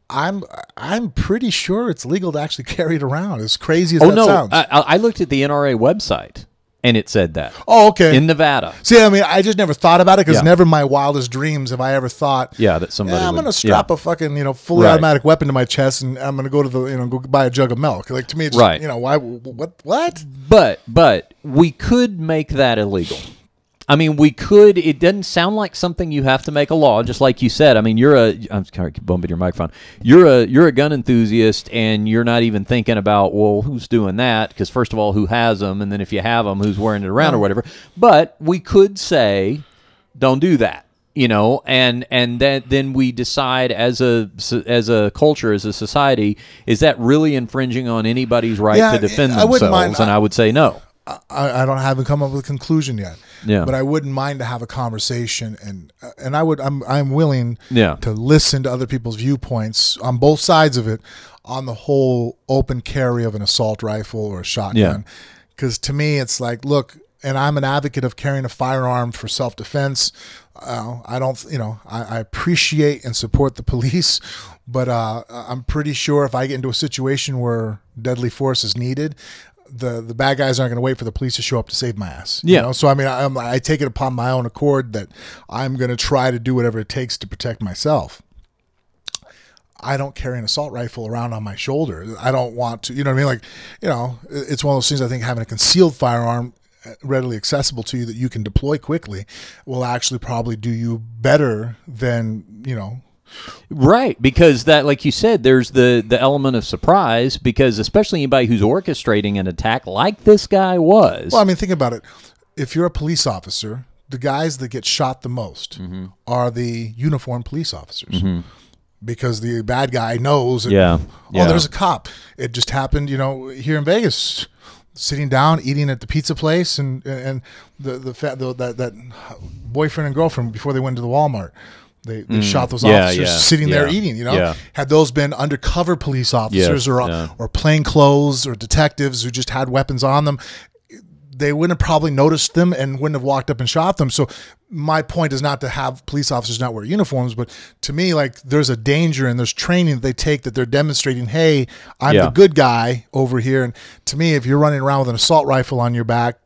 I'm pretty sure it's legal to actually carry it around. As crazy as that sounds. I looked at the NRA website and it said that. Oh, okay. In Nevada. See, I mean, I just never thought about it because never in my wildest dreams have I ever thought. Yeah, that somebody. I'm going to strap a fucking fully automatic weapon to my chest, and I'm going to go to the go buy a jug of milk. Like, to me, it's right. Why? What? But we could make that illegal. I mean, we could. It doesn't sound like something you have to make a law, just like you said. I mean, I'm kind of bumping your microphone. You're a gun enthusiast, and you're not even thinking about, well, who's doing that? Because first of all, who has them, and then if you have them, who's wearing it around or whatever. But we could say, don't do that, and then we decide as a culture, as a society, is that really infringing on anybody's right to defend themselves? wouldn't mind. And I would say no. I haven't come up with a conclusion yet. Yeah. But I wouldn't mind to have a conversation, and I'm willing Yeah. to listen to other people's viewpoints on both sides of it on the whole open carry of an assault rifle or a shotgun. Because to me, it's like, look, and I'm an advocate of carrying a firearm for self-defense. I don't, I appreciate and support the police, but I'm pretty sure if I get into a situation where deadly force is needed, the bad guys aren't going to wait for the police to show up to save my ass. Yeah. So I mean, I take it upon my own accord that I'm going to try to do whatever it takes to protect myself. I don't carry an assault rifle around on my shoulder. I don't want to, you know what I mean? Like, you know, it's one of those things. I think having a concealed firearm readily accessible to you that you can deploy quickly will actually probably do you better than, you know. Right, because that, like you said, there's the element of surprise, because especially anybody who's orchestrating an attack like this guy was. Well, I mean, think about it. If you're a police officer, the guys that get shot the most are the uniformed police officers. Because the bad guy knows, there's a cop. It just happened, you know, here in Vegas, sitting down, eating at the pizza place, and that boyfriend and girlfriend before they went to the Walmart. They shot those officers sitting there eating, you know. Yeah. Had those been undercover police officers or plain clothes or detectives who just had weapons on them, they wouldn't have probably noticed them and wouldn't have walked up and shot them. So my point is not to have police officers not wear uniforms, but to me, like, there's a danger and there's training that they take that they're demonstrating, hey, I'm the good guy over here. And to me, if you're running around with an assault rifle on your back,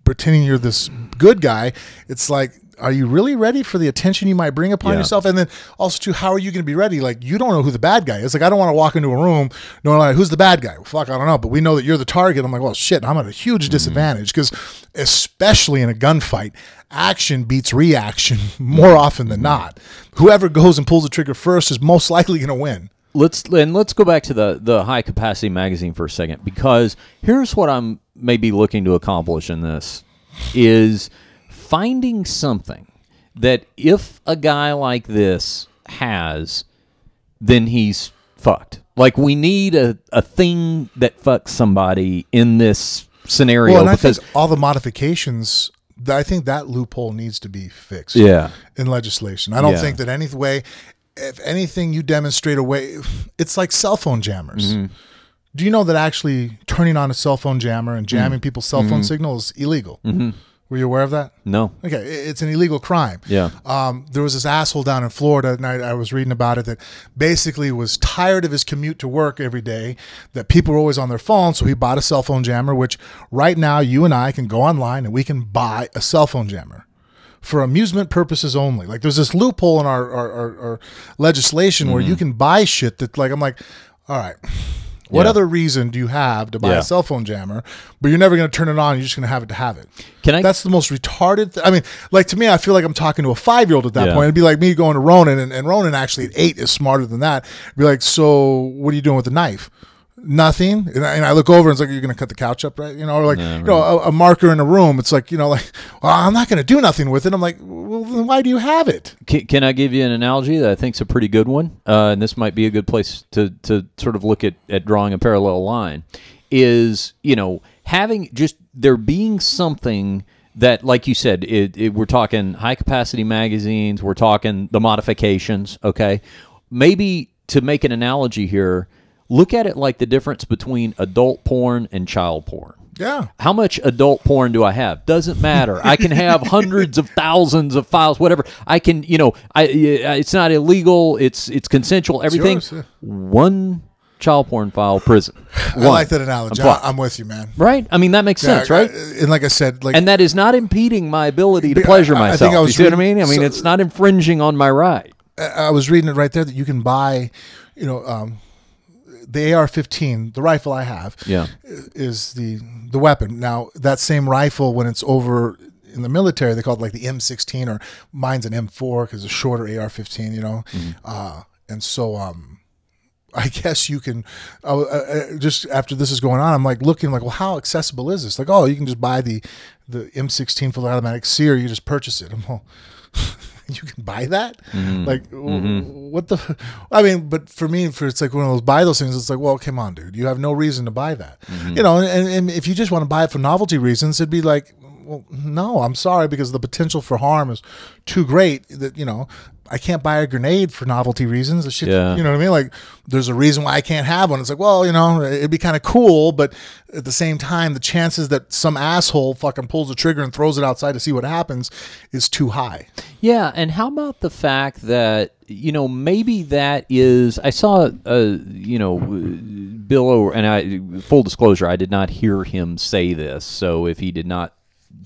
pretending you're this good guy, it's like, are you really ready for the attention you might bring upon yourself? And then also, too, how are you going to be ready? Like, you don't know who the bad guy is. Like, I don't want to walk into a room knowing, like, who's the bad guy? Well, fuck, I don't know. But we know that you're the target. I'm like, well, shit, I'm at a huge disadvantage because especially in a gunfight, action beats reaction more often than not. Whoever goes and pulls the trigger first is most likely going to win. Let's go back to the high-capacity magazine for a second, because here's what I'm maybe looking to accomplish in this is finding something that if a guy like this has, then he's fucked. Like, we need a thing that fucks somebody in this scenario. Well, and because I think all the modifications, I think that loophole needs to be fixed in legislation. I don't think that any way, if anything, you demonstrate a way, it's like cell phone jammers. Do you know that actually turning on a cell phone jammer and jamming people's cell phone signal is illegal? Were you aware of that? No. Okay, it's an illegal crime. Yeah. There was this asshole down in Florida, and I was reading about it, that basically was tired of his commute to work every day, that people were always on their phones, so he bought a cell phone jammer, which right now you and I can go online and we can buy a cell phone jammer for amusement purposes only. Like, there's this loophole in our legislation where you can buy shit that, like, I'm like, all right, what other reason do you have to buy a cell phone jammer, but you're never going to turn it on, you're just going to have it to have it? That's the most retarded I mean, like, to me, I feel like I'm talking to a 5-year-old at that point. It'd be like me going to Ronan, and Ronan actually at 8 is smarter than that. Be like, so what are you doing with the knife? Nothing. And I look over and it's like, you're going to cut the couch up, right? You know, or like, you know, a marker in a room. It's like, you know, like, well, I'm not going to do nothing with it. I'm like, well, then why do you have it? Can I give you an analogy that I think is a pretty good one? And this might be a good place to sort of look at drawing a parallel line. Is, you know, having just there being something that, like you said, we're talking high-capacity magazines, we're talking the modifications, okay? Maybe to make an analogy here, look at it like the difference between adult porn and child porn. Yeah. How much adult porn do I have? Doesn't matter. I can have hundreds of thousands of files, whatever. I can, you know, it's not illegal. It's consensual. Everything. It's yours, one child porn file, prison. I like that analogy. I'm with you, man. Right? I mean, that makes sense, right? And like I said, like, and that is not imping my ability to pleasure myself. I think you see what I mean? I mean, it's not infringing on my right. I was reading it right there that you can buy, you know, the AR-15, the rifle I have, is the weapon. Now, that same rifle, when it's over in the military, they call it like the M16, or mine's an M4 because it's a shorter AR-15, you know. And so I guess you can, just after this is going on, I'm like looking like, well, how accessible is this? Like, oh, you can just buy the M16 full automatic sear, you just purchase it. I'm all, you can buy that? Like, what the? I mean, but for me, it's like one of those buy those things. It's like, well, come on, dude. You have no reason to buy that. You know, and if you just want to buy it for novelty reasons, it'd be like, well, no, I'm sorry, because the potential for harm is too great that, you know, I can't buy a grenade for novelty reasons. The shit, you know what I mean? Like, there's a reason why I can't have one. It's like, well, you know, it'd be kind of cool, but at the same time, the chances that some asshole fucking pulls the trigger and throws it outside to see what happens is too high. Yeah, and how about the fact that, you know, maybe that is, I saw, you know, Bill, and full disclosure, I did not hear him say this, so if he did not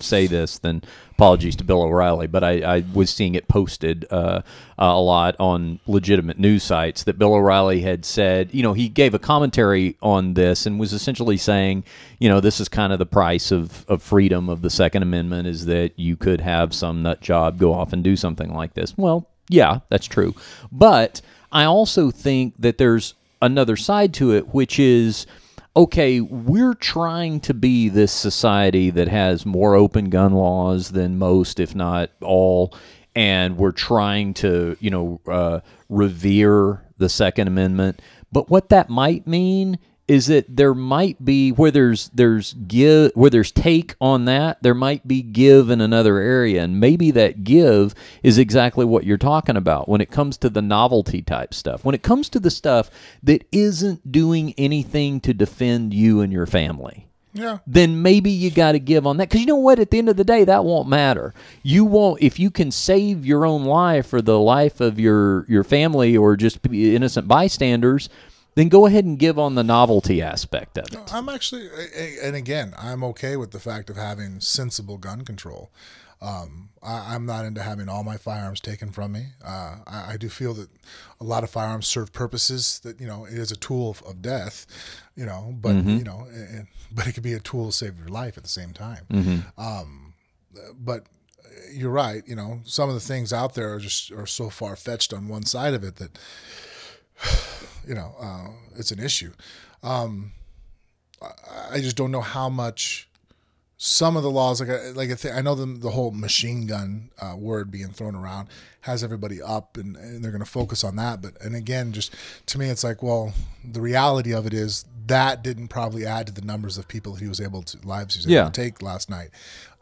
say this, then apologies to Bill O'Reilly, but I was seeing it posted a lot on legitimate news sites that Bill O'Reilly had said, he gave a commentary on this and was essentially saying, this is kind of the price of freedom of the Second Amendment, is that you could have some nut job go off and do something like this. Well, yeah, that's true. But I also think that there's another side to it, which is, okay, we're trying to be this society that has more open gun laws than most, if not all, and we're trying to, revere the Second Amendment. But what that might mean is that there might be, where there's take on that, there might be give in another area, and maybe that give is exactly what you're talking about when it comes to the novelty type stuff. When it comes to the stuff that isn't doing anything to defend you and your family, then maybe you got to give on that. Because you know what? At the end of the day, that won't matter. You won't, if you can save your own life or the life of your family or just innocent bystanders, then go ahead and give on the novelty aspect of it. I'm actually, and again, I'm okay with the fact of having sensible gun control. I'm not into having all my firearms taken from me. I do feel that a lot of firearms serve purposes that, it is a tool of death, but, but it could be a tool to save your life at the same time. But you're right. Some of the things out there are so far-fetched on one side of it that, it's an issue. I just don't know how much some of the laws, I know the whole machine gun word being thrown around has everybody up, and they're going to focus on that. And again, just to me, it's like, well, the reality of it is that didn't probably add to the numbers of people lives he was able to take last night.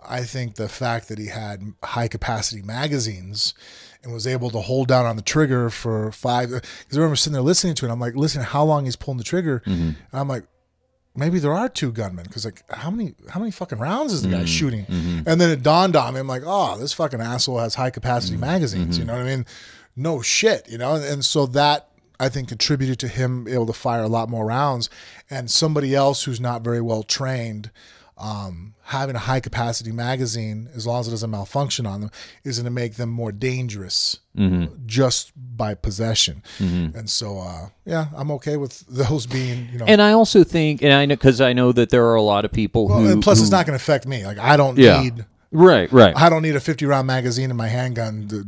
I think the fact that he had high capacity magazines and was able to hold down on the trigger for 5, because I remember sitting there listening to it. I'm like, listen, how long he's pulling the trigger. And I'm like, maybe there are 2 gunmen, because how many fucking rounds is the guy shooting? And then it dawned on me, I'm like, oh, this fucking asshole has high capacity magazines. You know what I mean? No shit, and so that, I think, contributed to him able to fire a lot more rounds. And somebody else who's not very well trained, having a high capacity magazine, as long as it doesn't malfunction on them, is going to make them more dangerous just by possession. And so, I'm okay with those being, And I also think, and I know, because I know that there are a lot of people and plus it's not going to affect me. Like, I don't need. Right. I don't need a 50-round magazine in my handgun I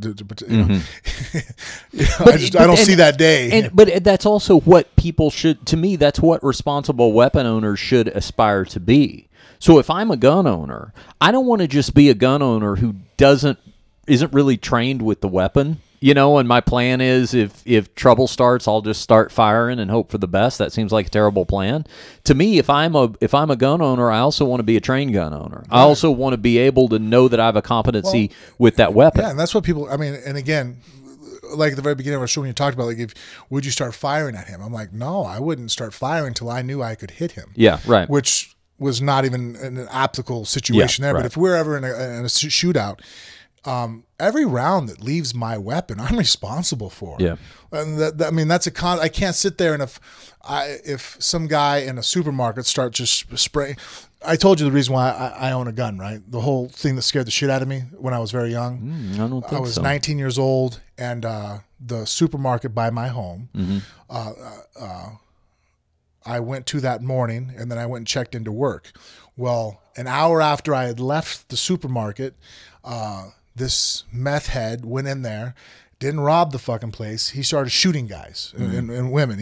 don't see that day. But that's also what people should, to me, that's what responsible weapon owners should aspire to be. So if I'm a gun owner, I don't want to just be a gun owner who isn't really trained with the weapon. And my plan is if trouble starts, I'll just start firing and hope for the best. That seems like a terrible plan. To me, if I'm a gun owner, I also want to be a trained gun owner. Right. I also want to be able to know that I have a competency with that weapon. Yeah, and that's what people, and again, like at the very beginning of our show when you talked about, would you start firing at him? I'm like, no, I wouldn't start firing until I knew I could hit him. Yeah, right. Which was not even an applicable situation there. Right. But if we're ever in a shootout, every round that leaves my weapon, I'm responsible for. Yeah, and that's I can't sit there and if some guy in a supermarket starts just spraying. I told you the reason why I own a gun, right? The whole thing that scared the shit out of me when I was very young. I was 19 years old, and the supermarket by my home. I went to that morning, and then I went and checked into work. Well, an hour after I had left the supermarket, this meth head went in there, didn't rob the fucking place. He started shooting guys and women.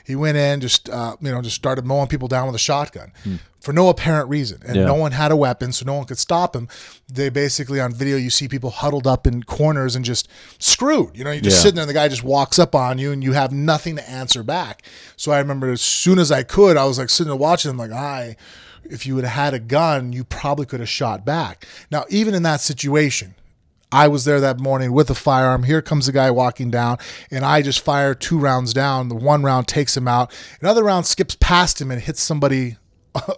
He went in, just started mowing people down with a shotgun for no apparent reason. And no one had a weapon, so no one could stop him. They basically, on video, you see people huddled up in corners and just screwed. You're just sitting there, and the guy just walks up on you, and you have nothing to answer back. So I remember as soon as I could, I was like sitting there watching him, like, if you would have had a gun, you probably could have shot back. Now, even in that situation, I was there that morning with a firearm. Here comes the guy walking down, and I just fire 2 rounds down. The 1 round takes him out. Another round skips past him and hits somebody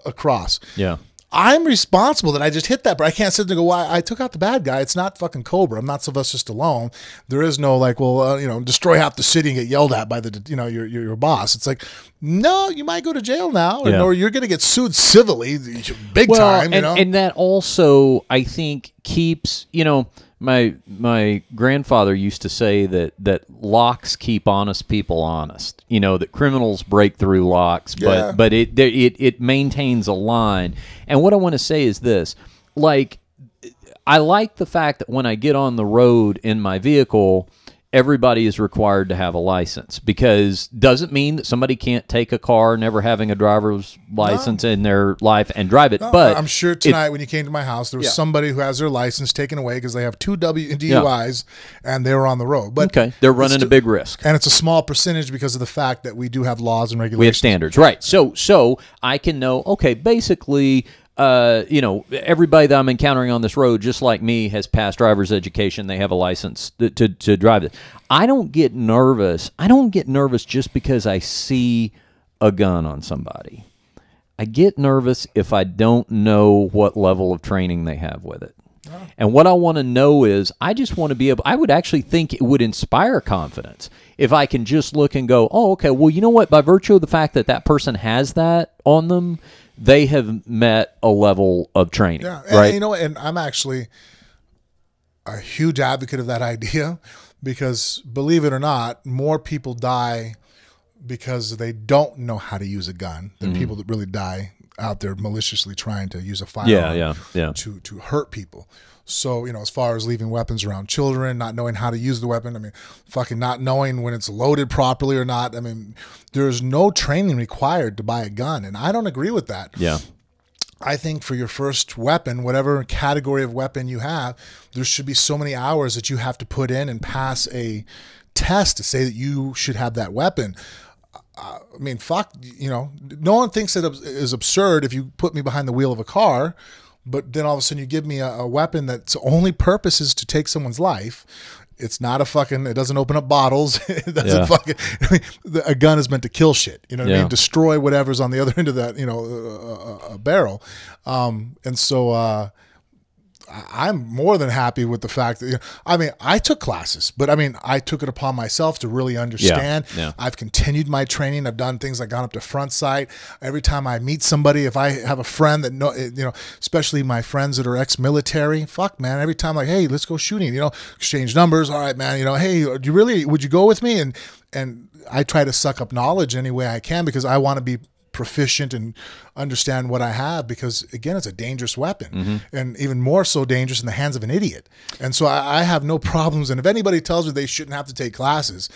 across. Yeah. I'm responsible that I just hit that, but I can't sit there and go, well, I took out the bad guy. It's not fucking Cobra. I'm not Sylvester Stallone. There is no like, well, destroy half the city and get yelled at by the, your boss. It's like, no, you might go to jail now, or you're going to get sued civilly, big time. And that also, I think, keeps, my grandfather used to say that locks keep honest people honest. That criminals break through locks, but it maintains a line. And what I want to say is this: like, I like the fact that when I get on the road in my vehicle, everybody is required to have a license, because doesn't mean that somebody can't take a car never having a driver's license in their life and drive it. But I'm sure tonight when you came to my house, there was somebody who has their license taken away because they have 2 DUIs and they were on the road. But they're running a big risk, and it's a small percentage because of the fact that we do have laws and regulations. We have standards, right? So I can know, okay, basically, everybody that I'm encountering on this road, just like me, has passed driver's education. They have a license to drive it. I don't get nervous. I don't get nervous just because I see a gun on somebody. I get nervous if I don't know what level of training they have with it. And what I want to know is, I just want to be able, I would actually think it would inspire confidence if I can just look and go, oh, okay, well, you know what? By virtue of the fact that that person has that on them, they have met a level of training, right? And I'm actually a huge advocate of that idea, because believe it or not, more people die because they don't know how to use a gun than people that really die out there maliciously trying to use a firearm to hurt people. So, as far as leaving weapons around children, not knowing how to use the weapon, fucking not knowing when it's loaded properly or not. There's no training required to buy a gun, and I don't agree with that. Yeah. I think for your first weapon, whatever category of weapon you have, there should be so many hours that you have to put in and pass a test to say that you should have that weapon. No one thinks it is absurd if you put me behind the wheel of a car, but then all of a sudden you give me a weapon that's only purpose is to take someone's life. It's not it doesn't open up bottles. It doesn't a gun is meant to kill shit. You know what I mean? Destroy whatever's on the other end of that, a barrel. And so I'm more than happy with the fact that, I took classes, but I took it upon myself to really understand. Yeah. I've continued my training. I've done things like gone up to front sight. Every time I meet somebody, if I have a friend that especially my friends that are ex-military, fuck man, every time like, hey, let's go shooting, exchange numbers. All right, man, hey, would you go with me? And I try to suck up knowledge any way I can, because I want to be proficient and understand what I have, because again, it's a dangerous weapon, and even more so dangerous in the hands of an idiot. And so I have no problems. And if anybody tells me they shouldn't have to take classes,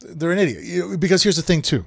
they're an idiot. Because here's the thing too,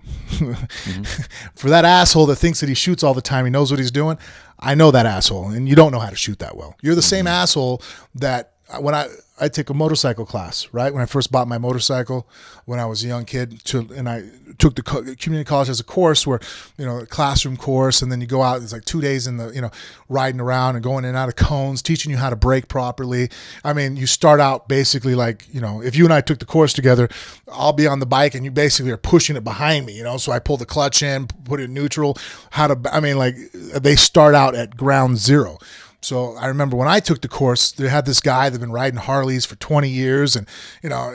for that asshole that thinks that he shoots all the time, he knows what he's doing. I know that asshole, and you don't know how to shoot that well. You're the same asshole that when I take a motorcycle class, right? When I first bought my motorcycle when I was a young kid, and I took the community college as a course where, a classroom course, and then you go out, it's like 2 days in the, riding around and going in and out of cones, teaching you how to brake properly. You start out basically like, if you and I took the course together, I'll be on the bike and you basically are pushing it behind me, so I pull the clutch in, put it in neutral, they start out at ground zero. So I remember when I took the course, they had this guy that'd been riding Harleys for 20 years. And,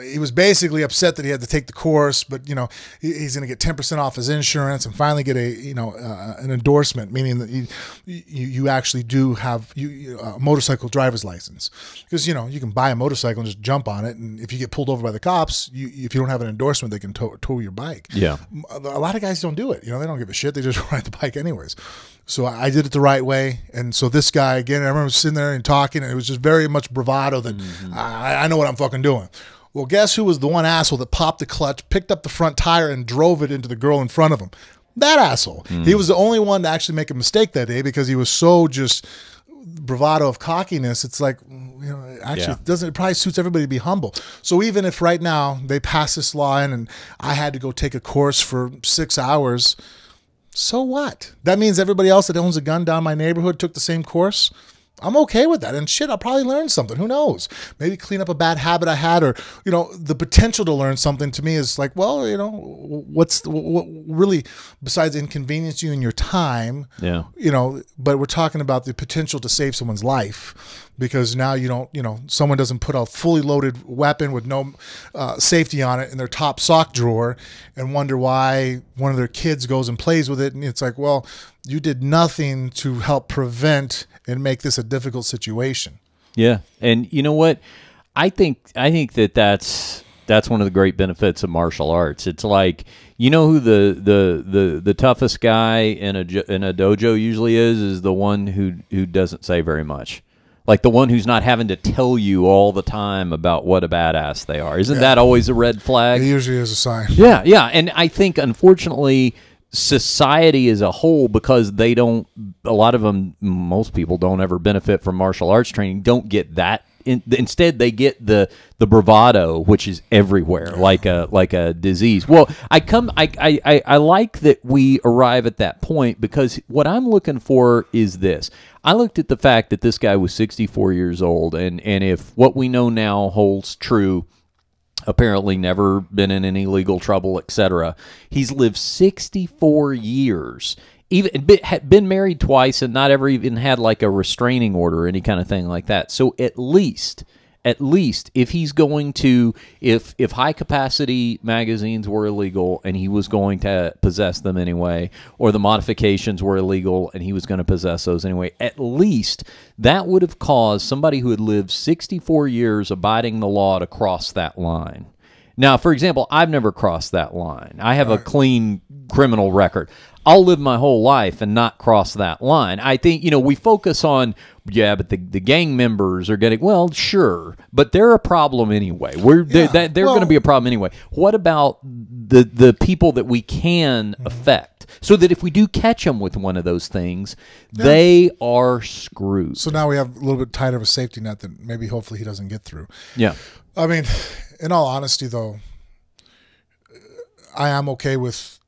he was basically upset that he had to take the course, but, he's going to get 10% off his insurance and finally get an endorsement, meaning that you actually do have a motorcycle driver's license. Because, you can buy a motorcycle and just jump on it. And if you get pulled over by the cops, if you don't have an endorsement, they can tow your bike. Yeah. A lot of guys don't do it. They don't give a shit. They just ride the bike anyways. So I did it the right way. And so this guy, again, I remember sitting there and talking, and it was just very much bravado that I know what I'm fucking doing. Well, guess who was the one asshole that popped the clutch, picked up the front tire, and drove it into the girl in front of him? That asshole. He was the only one to actually make a mistake that day, because he was so just bravado of cockiness. It's like, it probably suits everybody to be humble. So even if right now they pass this law in and I had to go take a course for 6 hours, so what? That means everybody else that owns a gun down my neighborhood took the same course. I'm okay with that. And shit, I'll probably learn something. Who knows? Maybe clean up a bad habit I had, or, the potential to learn something to me is like, well, what really, besides inconvenience you in your time, but we're talking about the potential to save someone's life, because now someone doesn't put a fully loaded weapon with no safety on it in their top sock drawer and wonder why one of their kids goes and plays with it. And it's like, well, you did nothing to help prevent and make this a difficult situation. Yeah. And you know what? I think that's one of the great benefits of martial arts. It's like, who the toughest guy in a dojo usually is the one who doesn't say very much. Like the one who's not having to tell you all the time about what a badass they are. Isn't that always a red flag? It usually is a sign. Yeah, yeah. And I think, unfortunately, society as a whole, because a lot of them, most people don't ever benefit from martial arts training, don't get that. Instead, they get the bravado, which is everywhere, like a disease. Well, I like that we arrive at that point, because what I'm looking for is this. I looked at the fact that this guy was 64 years old, and if what we know now holds true, apparently never been in any legal trouble, etc. He's lived 64 years. Even been married twice and not ever even had like a restraining order or any kind of thing like that. So at least if he's going to, if high capacity magazines were illegal and he was going to possess them anyway, or the modifications were illegal and he was going to possess those anyway, at least that would have caused somebody who had lived 64 years abiding the law to cross that line. Now, for example, I've never crossed that line. I have a clean criminal record. I'll live my whole life and not cross that line. I think, we focus on, but the gang members are getting, well, sure, but they're a problem anyway. They're going to be a problem anyway. What about the people that we can affect? So that if we do catch them with one of those things, they are screwed. So now we have a little bit tighter of a safety net that maybe hopefully he doesn't get through. Yeah. I mean, in all honesty, though, I am okay with,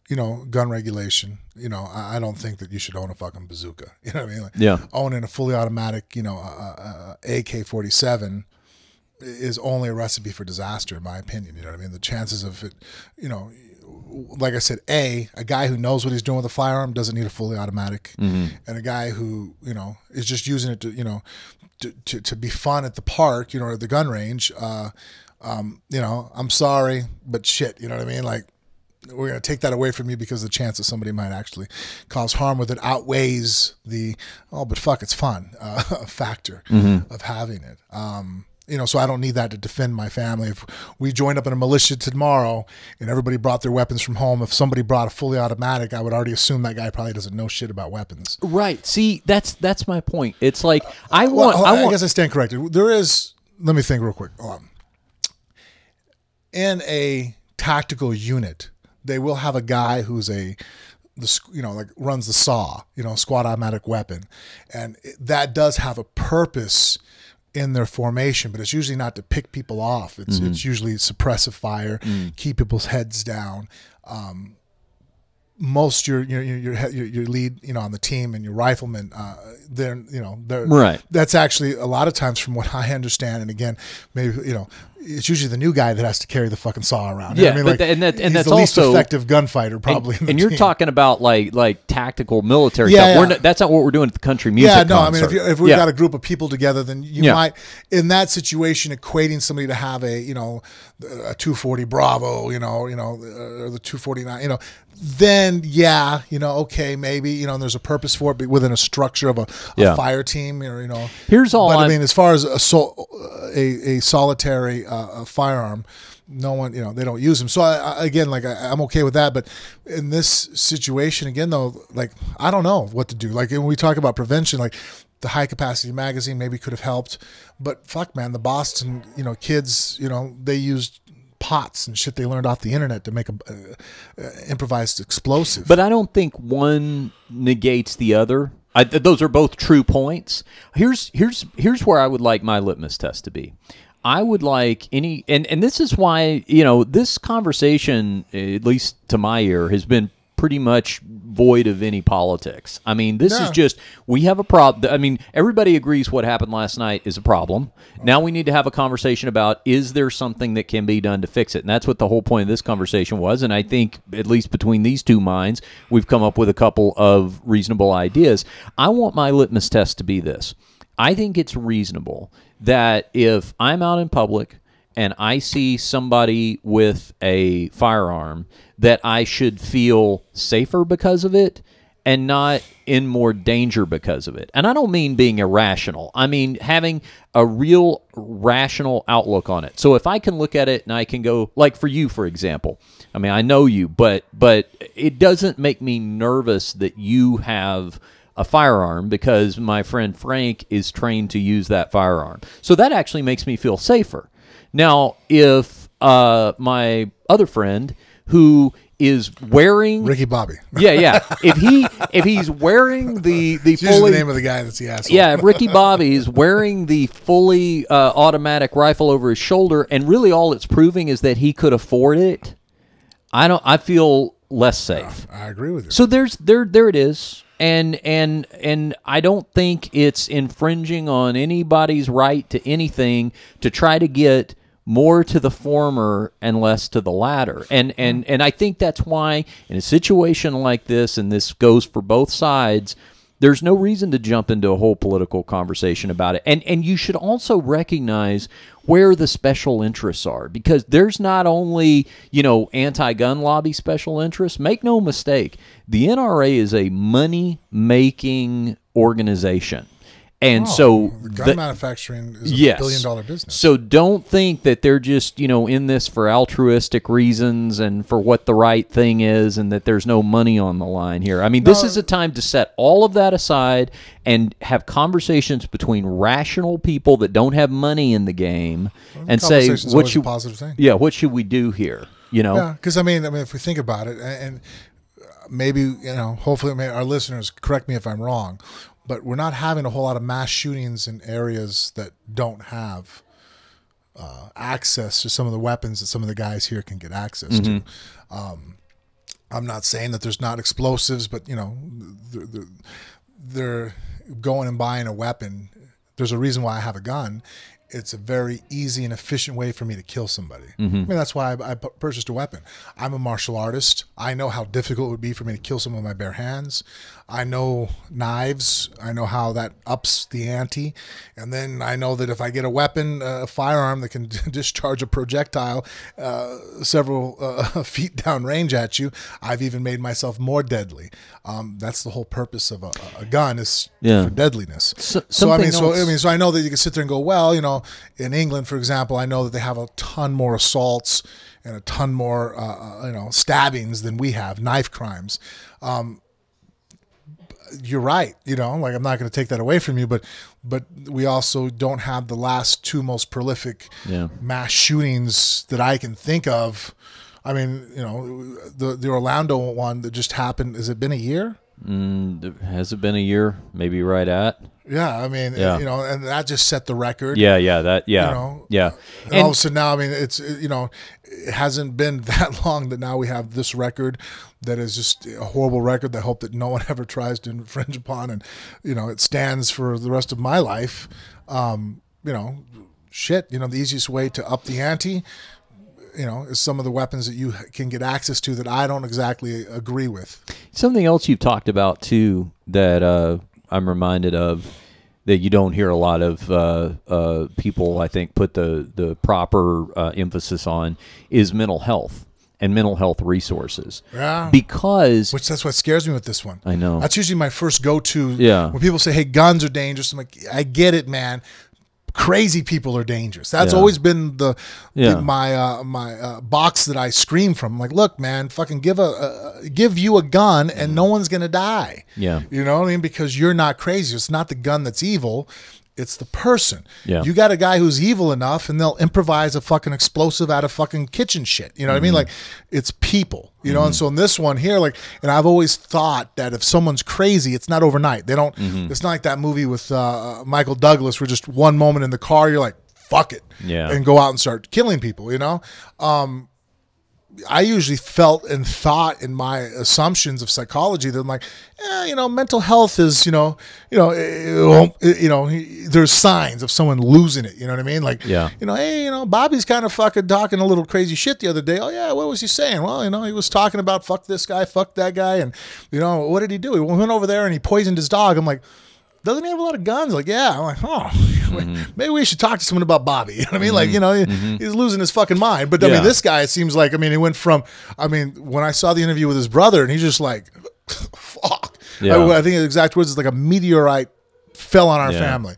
gun regulation. I don't think that you should own a fucking bazooka. You know what I mean? Like, owning a fully automatic, AK-47 is only a recipe for disaster, in my opinion. You know what I mean? The chances of it, like I said, a guy who knows what he's doing with a firearm doesn't need a fully automatic, and a guy who is just using it to to be fun at the park, or at the gun range. I'm sorry, but shit, you know what I mean? Like, we're going to take that away from you because the chance that somebody might actually cause harm with it outweighs the, but fuck, it's fun factor of having it. So I don't need that to defend my family. If we joined up in a militia tomorrow and everybody brought their weapons from home, if somebody brought a fully automatic, I would already assume that guy probably doesn't know shit about weapons. Right. See, that's my point. It's like, I guess I stand corrected. There is, let me think real quick. In a tactical unit, they will have a guy who's runs the SAW, squad automatic weapon. And that does have a purpose in their formation, but it's usually not to pick people off. It's usually suppressive fire, keep people's heads down. Most your lead, on the team, and your riflemen, they're right. That's actually a lot of times, from what I understand, and again, maybe it's usually the new guy that has to carry the fucking saw around. Yeah, I mean, and that's the least also effective gunfighter probably. And you're talking about like tactical military stuff. Yeah. That's not what we're doing at the country music concert. I mean, if we've got a group of people together, then you might, in that situation, equating somebody to have a 240 Bravo, or the 249, then okay, maybe, and there's a purpose for it, but within a structure of a fire team, Here's all. But I mean, as far as a solitary firearm, no one, they don't use them. So I'm okay with that. But in this situation, again, though, like, I don't know what to do. Like, when we talk about prevention, like, the high capacity magazine maybe could have helped, but fuck, man, the Boston, kids, they used pots and shit they learned off the internet to make a improvised explosive. But I don't think one negates the other. Those are both true points. Here's where I would like my litmus test to be. I would like and this is why, this conversation, at least to my ear, has been pretty much void of any politics. I mean, this is just, we have a problem. I mean, everybody agrees what happened last night is a problem. Now we need to have a conversation about, is there something that can be done to fix it? And that's what the whole point of this conversation was. And I think, at least between these two minds, we've come up with a couple of reasonable ideas. I want my litmus test to be this. I think it's reasonable that if I'm out in public and I see somebody with a firearm, that I should feel safer because of it and not in more danger because of it. And I don't mean being irrational. I mean having a real rational outlook on it. So if I can look at it and I can go, like for you, for example, I mean, I know you, but it doesn't make me nervous that you have a firearm because my friend Frank is trained to use that firearm. So that actually makes me feel safer. Now, if my other friend who is wearing Ricky Bobby, if he's wearing the fully the name of the guy that's the asshole. Yeah, Ricky Bobby is wearing the fully automatic rifle over his shoulder, and really all it's proving is that he could afford it. I feel less safe. I agree with you. So there it is. And I don't think it's infringing on anybody's right to anything to try to get more to the former and less to the latter. And I think that's why in a situation like this, and this goes for both sides, there's no reason to jump into a whole political conversation about it. And you should also recognize where the special interests are, because there's not only, anti-gun lobby special interests. Make no mistake, the NRA is a money-making organization. And so the gun manufacturing is a $1 billion business. So don't think that they're just, in this for altruistic reasons and for what the right thing is and that there's no money on the line here. I mean, this is a time to set all of that aside and have conversations between rational people that don't have money in the game and say, what should we do here? Yeah, because I mean, if we think about it, and maybe, hopefully our listeners correct me if I'm wrong, but we're not having a whole lot of mass shootings in areas that don't have access to some of the weapons that some of the guys here can get access to. I'm not saying that there's not explosives, but they're going and buying a weapon. There's a reason why I have a gun. It's a very easy and efficient way for me to kill somebody. I mean, that's why I purchased a weapon. I'm a martial artist. I know how difficult it would be for me to kill someone with my bare hands. I know knives. I know how that ups the ante. And then I know that if I get a weapon, a firearm that can discharge a projectile several feet down range at you, I've even made myself more deadly. That's the whole purpose of a gun, is for deadliness. So I know that you can sit there and go, well, in England, for example, I know that they have a ton more assaults and a ton more, stabbings than we have, knife crimes. You're right. I'm not going to take that away from you, but we also don't have the last two most prolific mass shootings that I can think of. I mean, the Orlando one that just happened, has it been a year? Has it been a year? Maybe right at. Yeah, I mean, and that just set the record. Yeah. And all of a sudden now, I mean, it's, it hasn't been that long that now we have this record that is just a horrible record that I hope that no one ever tries to infringe upon. And, it stands for the rest of my life. The easiest way to up the ante, is some of the weapons that you can get access to that I don't exactly agree with. Something else you've talked about too that I'm reminded of that you don't hear a lot of people, I think, put the proper emphasis on is mental health and mental health resources. Yeah. Which that's what scares me with this one. I know. That's usually my first go-to. Yeah. When people say, hey, guns are dangerous, I'm like, I get it, man. Crazy people are dangerous. That's always been my box that I scream from. I'm like, look, man, fucking give you a gun and no one's gonna die. Yeah, you know what I mean? Because you're not crazy. It's not the gun that's evil. It's the person. Yeah. You got a guy who's evil enough and they'll improvise a fucking explosive out of fucking kitchen shit. You know what I mean? Like, it's people, and so in this one here, and I've always thought that if someone's crazy, it's not overnight. They don't, it's not like that movie with Michael Douglas where just one moment in the car, you're like, fuck it. Yeah. And go out and start killing people, I usually felt and thought in my assumptions of psychology that I'm like, mental health is, there's signs of someone losing it. You know what I mean? Like, hey, Bobby's kind of fucking talking a little crazy shit the other day. Oh yeah, what was he saying? Well, he was talking about fuck this guy, fuck that guy, and what did he do? He went over there and he poisoned his dog. I'm like, doesn't he have a lot of guns? Like, yeah. I'm like, maybe we should talk to someone about Bobby. You know what I mean? Like, he's losing his fucking mind. But I mean, this guy, it seems like, he went from, when I saw the interview with his brother, and he's just like, fuck. Yeah. I think his exact words is like a meteorite fell on our family.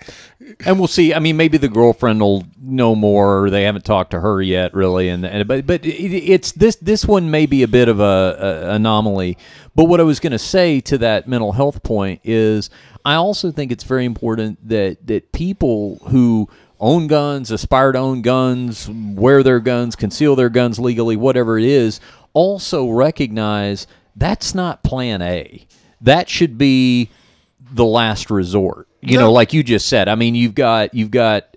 And we'll see. Maybe the girlfriend will know more. They haven't talked to her yet, really. But it's this one may be a bit of a anomaly. But what I was going to say to that mental health point is, I also think it's very important that people who own guns, aspire to own guns, wear their guns, conceal their guns legally, whatever it is, also recognize that's not plan A. That should be the last resort. Like you just said. You've got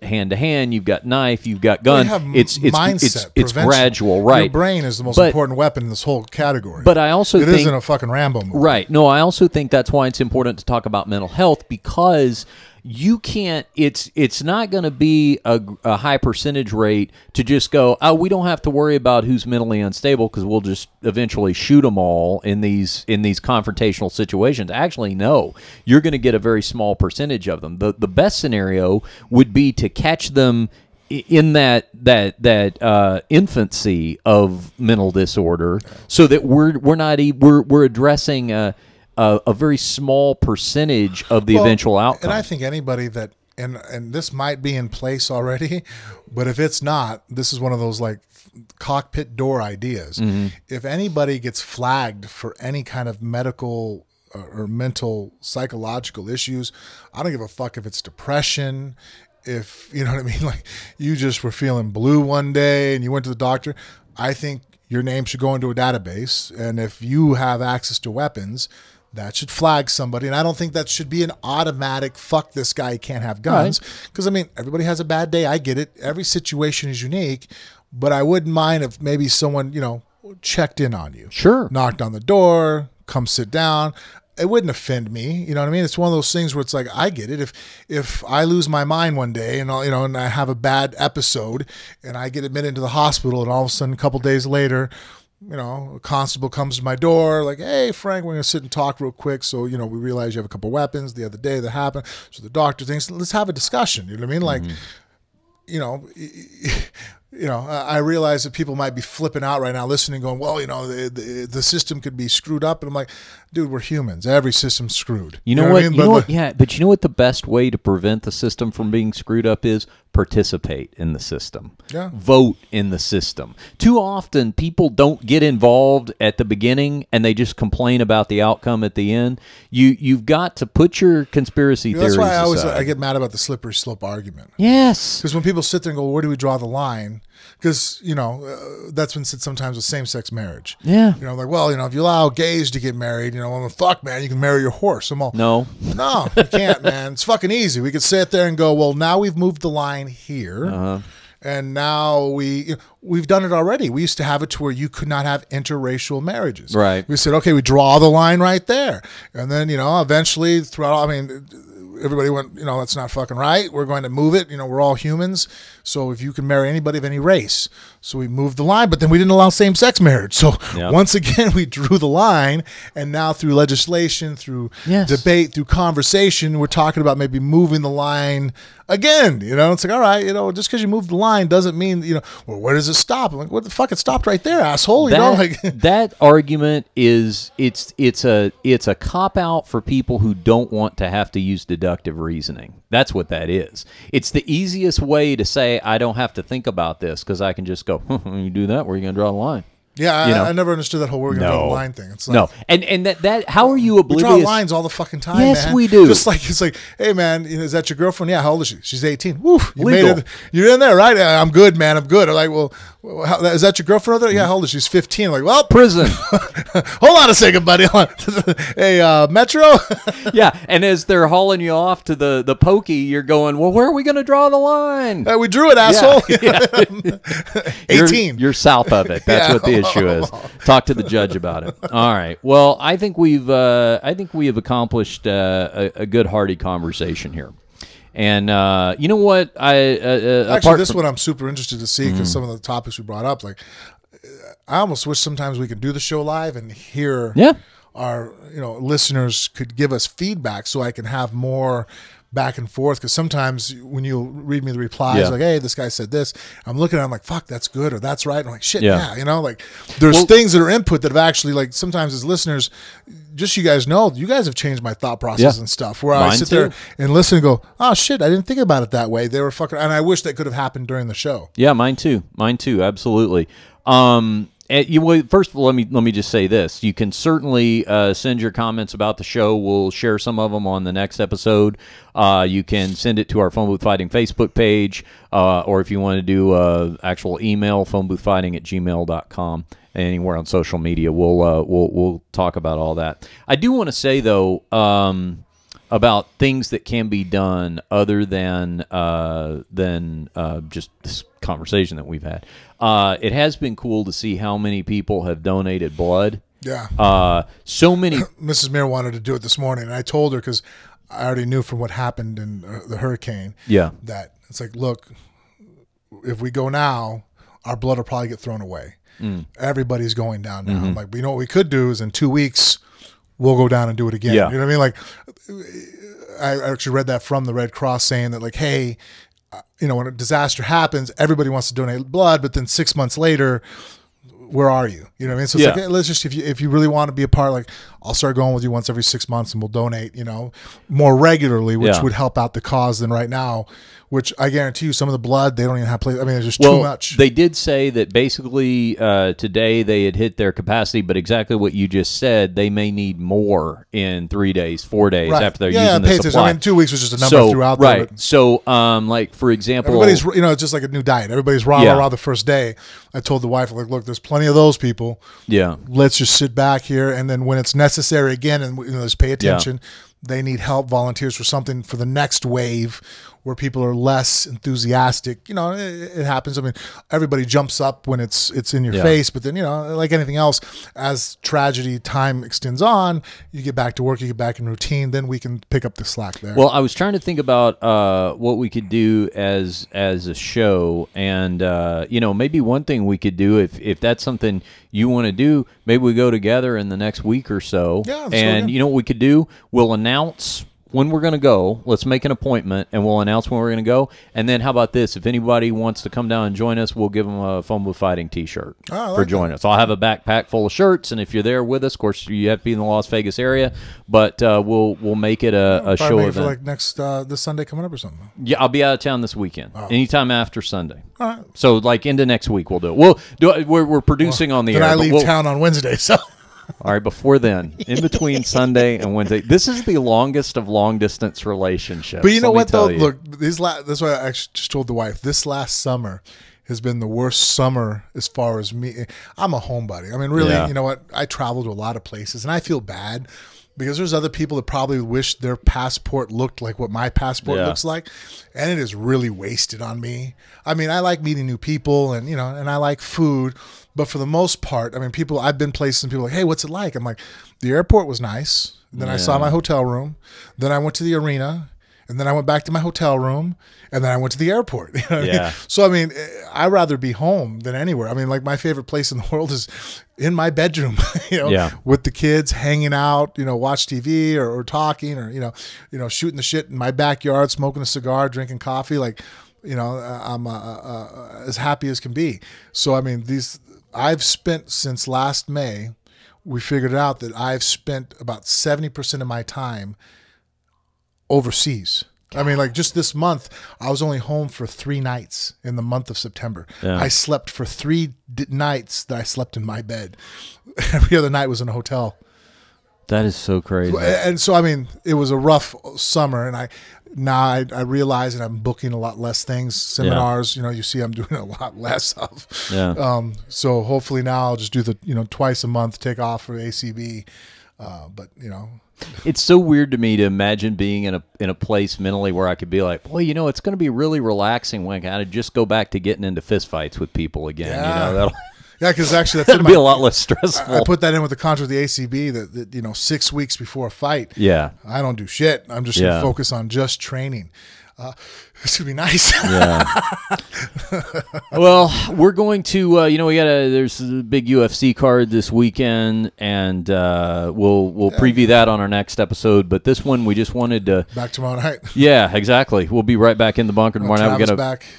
hand to hand, you've got knife, you've got gun. It's mindset. It's gradual, right? Your brain is the most important weapon in this whole category. But I also think it isn't a fucking Rambo movie, right? No, I also think that's why it's important to talk about mental health, because you can't. It's not going to be a high percentage rate to just go, oh, we don't have to worry about who's mentally unstable because we'll just eventually shoot them all in these confrontational situations. Actually, no, you're going to get a very small percentage of them. The best scenario would be to catch them in that infancy of mental disorder, so that we're addressing a very small percentage of the eventual outcome. And I think anybody that, and this might be in place already, but if it's not, this is one of those like cockpit door ideas. Mm-hmm. If anybody gets flagged for any kind of medical or mental psychological issues, I don't give a fuck if it's depression, if, you know what I mean? Like, you just were feeling blue one day and you went to the doctor. I think your name should go into a database. And if you have access to weapons, that should flag somebody. And I don't think that should be an automatic, fuck this guy, he can't have guns. Because, everybody has a bad day. I get it. Every situation is unique. But I wouldn't mind if maybe someone, checked in on you. Sure. Knocked on the door, come sit down. It wouldn't offend me. You know what I mean? It's one of those things where it's like, I get it. If I lose my mind one day and and I have a bad episode and I get admitted into the hospital, and all of a sudden a couple days later, a constable comes to my door like, hey, Frank, we're going to sit and talk real quick. So, we realize you have a couple weapons the other day that happened. So the doctor thinks, let's have a discussion. You know what I mean? Like, I realize that people might be flipping out right now listening, going, well, the system could be screwed up. And I'm like, dude, we're humans. Every system's screwed. You know what? Yeah, but you know what the best way to prevent the system from being screwed up is? Participate in the system. Yeah. Vote in the system. Too often, people don't get involved at the beginning and they just complain about the outcome at the end. You've got to put your conspiracy theories aside. That's why I get mad about the slippery slope argument. Yes. Because when people sit there and go, well, where do we draw the line? Because, that's been said sometimes with same-sex marriage. Yeah. Like, well, if you allow gays to get married, fuck, man, you can marry your horse. I'm all, no, you can't, man. It's fucking easy. We could sit there and go, well, now we've moved the line here, and now we've done it already. We used to have it to where you could not have interracial marriages. Right. We said, okay, we draw the line right there. And then, eventually throughout, everybody went, that's not fucking right. We're going to move it. We're all humans. So if you can marry anybody of any race. So we moved the line, but then we didn't allow same-sex marriage. So once again, we drew the line. And now through legislation, through debate, through conversation, we're talking about maybe moving the line again. It's like, all right, just because you moved the line doesn't mean, well, where does it stop? I'm like, what the fuck? It stopped right there, asshole. That argument is, it's a cop-out for people who don't want to have to use deductive reasoning. That's what that is. It's the easiest way to say, I don't have to think about this because I can just go, you do that, where are you going to draw the line? Yeah, I never understood that whole we're going to draw the line thing. It's like, no, and that how are you oblivious? We draw lines all the fucking time, yes, man. we do. Just like, it's like, hey, man, is that your girlfriend? Yeah, how old is she? She's 18. Woo, you Legal. made it. You're in there, right? I'm good, man. I'm good. I'm like, well, well, is that your girlfriend? Yeah, how old is she? She's 15. Like, well, Prison. hold on a second, buddy. Hold on. Hey, Metro. Yeah, and as they're hauling you off to the pokey, you're going, well, where are we going to draw the line? We drew it, asshole. Yeah. 18. You're south of it. That's what the issue is. Talk to the judge about it. All right. Well, I think we have accomplished a good, hearty conversation here. And you know what? Actually, this one I'm super interested to see because some of the topics we brought up, like, I almost wish sometimes we could do the show live and hear our listeners could give us feedback so I can have more back and forth, because sometimes when you read me the replies, like, hey, this guy said this, I'm looking at it, I'm like, fuck, that's good, or that's right. I'm like, shit, yeah, like there's things that are input that have actually, like, sometimes as listeners, just you guys know, you guys have changed my thought process and stuff, where I sit there and listen and go, oh shit, I didn't think about it that way. They were fucking, and I wish that could have happened during the show. Yeah, mine too, absolutely. First of all, let me just say this. You can certainly send your comments about the show. We'll share some of them on the next episode. You can send it to our Phone Booth Fighting Facebook page, or if you want to do actual email, phoneboothfighting@gmail.com. Anywhere on social media, we'll talk about all that. I do want to say though, about things that can be done other than just this conversation that we've had. It has been cool to see how many people have donated blood. Yeah. So many. Mrs. Mayer wanted to do it this morning, and I told her, because I already knew from what happened in the hurricane. Yeah. That it's like, look, if we go now, our blood will probably get thrown away. Everybody's going down now. I'm like, but you know what we could do is in 2 weeks, we'll go down and do it again. Yeah. You know what I mean? Like, I actually read that from the Red Cross saying that, like, hey, when a disaster happens, everybody wants to donate blood, but then 6 months later, where are you? You know what I mean? So it's like, hey, let's just, if you really want to be a part, like, I'll start going with you once every 6 months and we'll donate, more regularly, which would help out the cause than right now, which I guarantee you some of the blood, they don't even have place. I mean, there's just too much. They did say that basically today they had hit their capacity, but exactly what you just said, they may need more in 3 days, 4 days after they're using the supply. I mean, 2 weeks was just a number throughout there. Right. So, like, for example, everybody's, it's just like a new diet. Everybody's rah the first day. I told the wife, like, look, there's plenty of those people. Yeah. Let's just sit back here, and then when it's necessary again, and just pay attention. They need help, volunteers for something for the next wave where people are less enthusiastic. It happens. I mean, everybody jumps up when it's in your face, but then, like anything else, as tragedy time extends on, you get back to work, you get back in routine, then we can pick up the slack there. Well, I was trying to think about what we could do as a show, and maybe one thing we could do, if that's something you want to do, maybe we go together in the next week or so. Yeah, and you know what we could do? We'll announce when we're going to go. Let's make an appointment, and we'll announce when we're going to go. And then how about this? If anybody wants to come down and join us, we'll give them a Phone Booth Fighting T-shirt for joining us. I'll have a backpack full of shirts, and if you're there with us, of course, you have to be in the Las Vegas area, but we'll make it a show event. For like next this Sunday coming up or something. Yeah, I'll be out of town this weekend. Anytime after Sunday. All right. So like into next week we'll do it. We're producing on the air. Then I leave town on Wednesday, so. All right, before then, in between Sunday and Wednesday, this is the longest of long-distance relationships. But you know what, though? Look, that's why I actually just told the wife, this last summer has been the worst summer as far as me. I'm a homebody. I mean, really, you know what? I travel to a lot of places, and I feel bad because there's other people that probably wish their passport looked like what my passport looks like, and it is really wasted on me. I mean, I like meeting new people, and and I like food. But for the most part, I mean, I've been places and people are like, hey, what's it like? I'm like, the airport was nice. Then I saw my hotel room. Then I went to the arena. And then I went back to my hotel room. And then I went to the airport. You know what I mean? So, I mean, I'd rather be home than anywhere. I mean, like, my favorite place in the world is in my bedroom, with the kids hanging out, watch TV or talking or, shooting the shit in my backyard, smoking a cigar, drinking coffee. Like, I'm as happy as can be. So, I mean, I've spent since last May, we figured out that I've spent about 70% of my time overseas. I mean, like just this month, I was only home for 3 nights in the month of September. I slept for 3 nights that I slept in my bed. Every other night was in a hotel. That is so crazy. And so, I mean, it was a rough summer, and now I realize that I'm booking a lot less things, seminars. You know, you see I'm doing a lot less of. Yeah. So hopefully now I'll just do the twice a month, take off for ACB. But it's so weird to me to imagine being in a place mentally where I could be like, boy, it's going to be really relaxing when I kind of just go back to getting into fistfights with people again. Yeah. Yeah, because actually that'll be a lot less stressful. I put that in with the contract with the ACB that 6 weeks before a fight. Yeah, I don't do shit. I'm just gonna focus on just training. This would be nice. Yeah. Well, we're going to, there's a big UFC card this weekend, and we'll preview that on our next episode. But this one, we just wanted to back tomorrow night. Yeah, exactly. We'll be right back in the bunker tomorrow night. We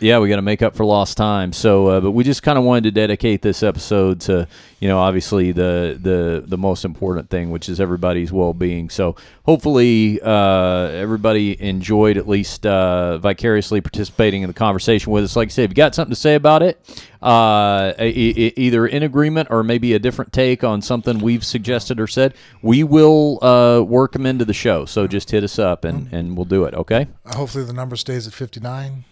got to make up for lost time. So, but we just kind of wanted to dedicate this episode to, obviously the most important thing, which is everybody's well-being. So hopefully everybody enjoyed at least vicariously participating in the conversation with us. Like I said, if you got something to say about it, either in agreement or maybe a different take on something we've suggested or said, we will work them into the show. So just hit us up and we'll do it, okay? Hopefully the number stays at 59.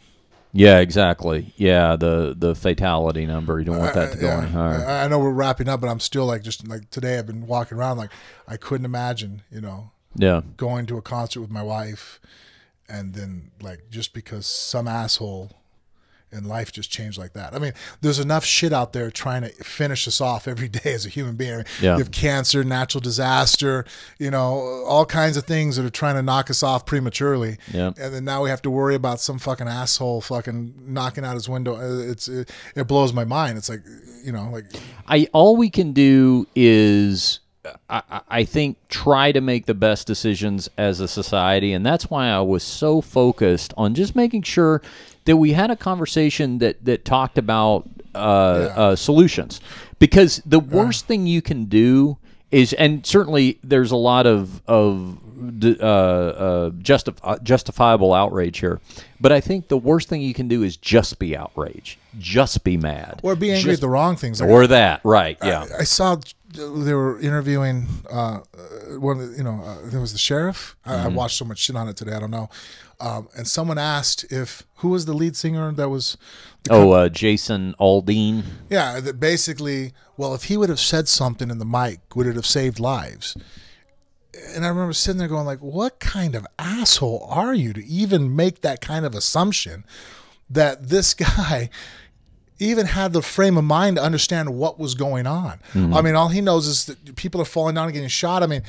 Yeah, exactly. Yeah, the fatality number. You don't want that to go any higher. I know we're wrapping up, but I'm still like today I've been walking around like I couldn't imagine, going to a concert with my wife and then just because some asshole in life just changed like that. I mean, there's enough shit out there trying to finish us off every day as a human being. I mean, you have cancer, natural disaster, all kinds of things that are trying to knock us off prematurely. Yeah. And then now we have to worry about some fucking asshole fucking knocking out his window. It blows my mind. It's all we can do is I think try to make the best decisions as a society, and that's why I was so focused on just making sure that we had a conversation that talked about solutions, because the worst thing you can do is, and certainly there's a lot of justifiable outrage here, but I think the worst thing you can do is just be outraged, just be mad, or be angry at the wrong things, right? Yeah, I saw they were interviewing one of the, there was the sheriff. I watched so much shit on it today. I don't know. And someone asked who was the lead singer that was Jason Aldean. Yeah, that basically, if he would have said something in the mic, would it have saved lives? And I remember sitting there going like, what kind of asshole are you to even make that kind of assumption that this guy even had the frame of mind to understand what was going on? I mean, all he knows is that people are falling down and getting shot. I mean,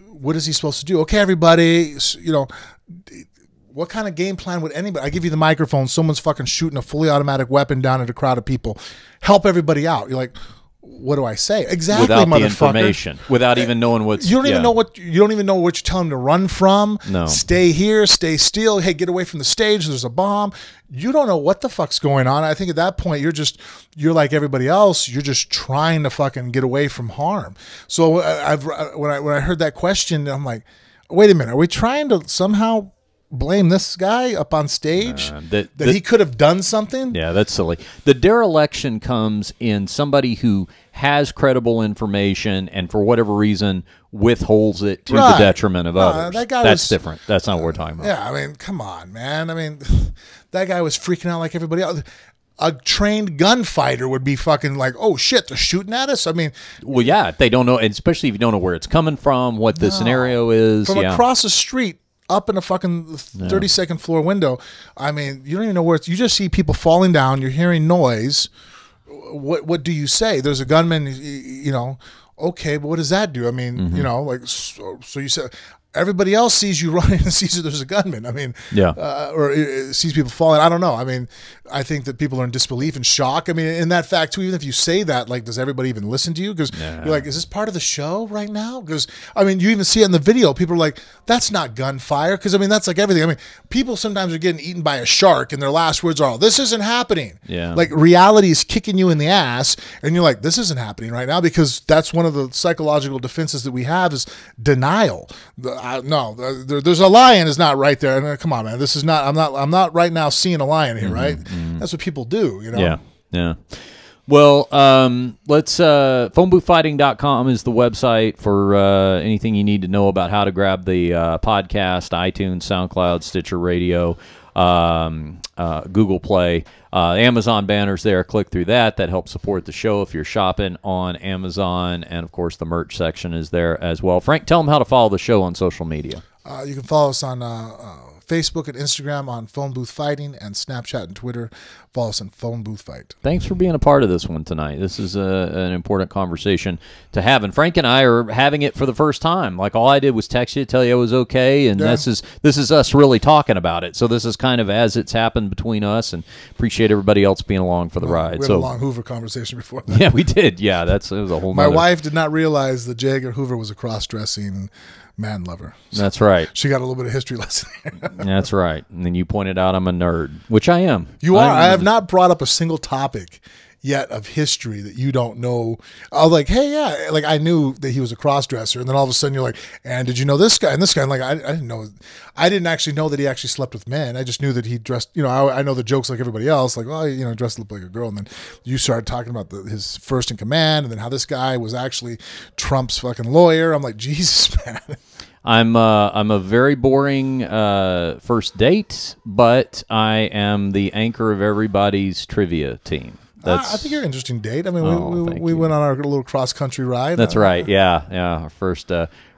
what is he supposed to do? Okay, everybody, what kind of game plan would anybody? I give you the microphone, someone's fucking shooting a fully automatic weapon down at a crowd of people. Help everybody out. You're like, what do I say? Exactly, without motherfucker. The information, without even knowing what's. You don't even know what you're telling them to run from. No. Stay here, stay still. Hey, get away from the stage. There's a bomb. You don't know what the fuck's going on. I think at that point you're like everybody else. You're just trying to fucking get away from harm. So when I heard that question, I'm like, wait a minute, are we trying to somehow blame this guy up on stage that he could have done something? Yeah, that's silly. The dereliction comes in somebody who has credible information and for whatever reason withholds it to the detriment of others. That's different. That's not what we're talking about. Yeah, I mean, come on, man. I mean, that guy was freaking out like everybody else. A trained gunfighter would be fucking like, oh shit, they're shooting at us. I mean, well, yeah, if they don't know, especially if you don't know where it's coming from, what the scenario is. From across the street, up in a fucking 32nd floor window. I mean, you don't even know where you just see people falling down. You're hearing noise. What do you say? There's a gunman, okay, but what does that do? I mean, so you said everybody else sees you running and sees that there's a gunman. I mean, or sees people falling. I don't know. I mean, I think that people are in disbelief and shock. I mean, in that fact too, even if you say that, like, does everybody even listen to you? Because you're like, is this part of the show right now? Because I mean, you even see it in the video. People are like, that's not gunfire. Because I mean, that's like everything. I mean, people sometimes are getting eaten by a shark, and their last words are, "This isn't happening." Yeah. Like reality is kicking you in the ass, and you're like, this isn't happening right now, because that's one of the psychological defenses that we have is denial. There's a lion is not right there. I mean, come on, man. This is not. I'm not right now seeing a lion here, right? That's what people do, Yeah. Well, let's phoneboothfighting.com is the website for anything you need to know about how to grab the podcast, iTunes, SoundCloud, Stitcher Radio, Google Play. Amazon banner's there. Click through that. That helps support the show if you're shopping on Amazon. And, of course, the merch section is there as well. Frank, tell them how to follow the show on social media. You can follow us on Facebook and Instagram on Phone Booth Fighting, and Snapchat and Twitter. Follow us on Phone Booth Fight. Thanks for being a part of this one tonight. This is an important conversation to have, and Frank and I are having it for the first time. Like, all I did was text you, tell you I was okay, and this is us really talking about it. So this is kind of as it's happened between us, and appreciate everybody else being along for the ride. We had a long Hoover conversation before that. Yeah, we did. Yeah, it was a whole. My wife did not realize that J. Edgar Hoover was a cross-dressing man lover. So that's right. She got a little bit of history lesson here. That's right. And then you pointed out I'm a nerd, which I am. You are. I have not brought up a single topic yet of history that you don't know. I was like, hey, yeah. Like, I knew that he was a cross-dresser. And then all of a sudden you're like, and did you know this guy? And this guy, and like, I didn't know. I didn't actually know that he actually slept with men. I just knew that he dressed, I know the jokes like everybody else. Like, well, dressed up like a girl. And then you started talking about his first in command, and then how this guy was actually Trump's fucking lawyer. I'm like, Jesus, man. I'm a very boring first date, but I am the anchor of everybody's trivia team. I think you're an interesting date. I mean, we went on our little cross-country ride. That's right. Yeah. Our first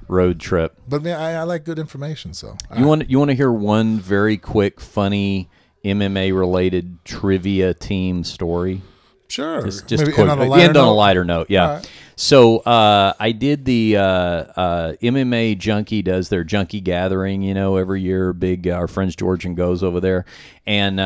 road trip. But man, I like good information. So you want to hear one very quick, funny MMA-related trivia team story? Sure. Just quick. End on a lighter note. Yeah. Right. So I did the MMA Junkie does their Junkie gathering, every year. Big, our friends George and goes over there. And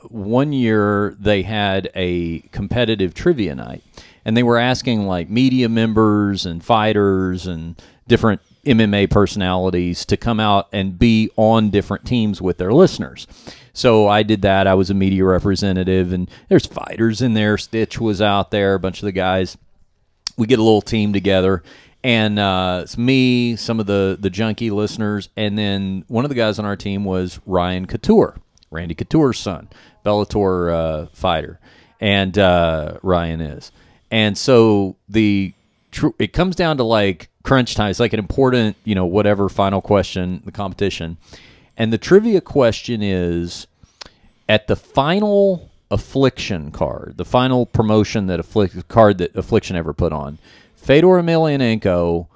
one year they had a competitive trivia night. And they were asking like media members and fighters and different MMA personalities to come out and be on different teams with their listeners. So I did that. I was a media representative, and there's fighters in there. Stitch was out there, a bunch of the guys. We get a little team together, and it's me, some of the Junkie listeners, and then one of the guys on our team was Ryan Couture, Randy Couture's son, Bellator fighter, and Ryan is. And so it comes down to like crunch time. It's like an important, whatever final question, the competition. And the trivia question is, at the final Affliction card, the final promotion that Affliction ever put on, Fedor Emelianenko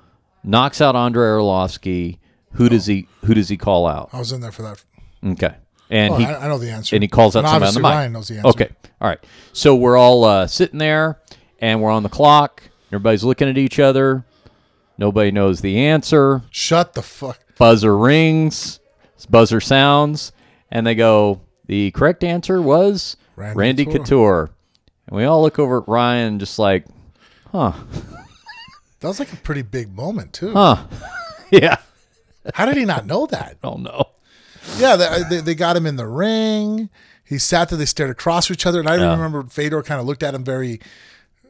knocks out Andrei Arlovsky. Who does he call out? I was in there for that. Okay. And I know the answer. And he calls out somebody on the mic. Ryan knows the answer. Okay. All right. So we're all sitting there, and we're on the clock. Everybody's looking at each other. Nobody knows the answer. Shut the fuck. Buzzer rings. Buzzer sounds, and they go, the correct answer was Randy Couture. And we all look over at Ryan just like, huh. That was like a pretty big moment, too. Huh. Yeah. How did he not know that? I don't know. Yeah, they got him in the ring. He sat there. They stared across each other. And I remember Fedor kind of looked at him very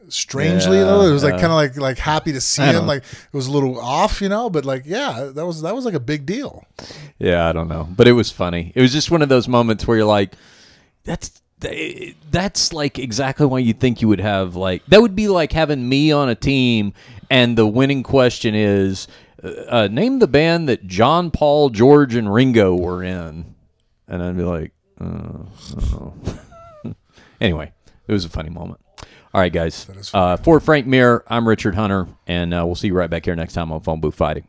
strangely. It was like kind of like happy to see him. Like it was a little off, but like, yeah, that was like a big deal. Yeah, I don't know. But it was funny. It was just one of those moments where you're like, that's like exactly what you think you would have. Like, that would be like having me on a team and the winning question is, name the band that John, Paul, George, and Ringo were in. And I'd be like, oh. Anyway, it was a funny moment. All right, guys. For Frank Mir, I'm Richard Hunter, and we'll see you right back here next time on Phone Booth Fighting.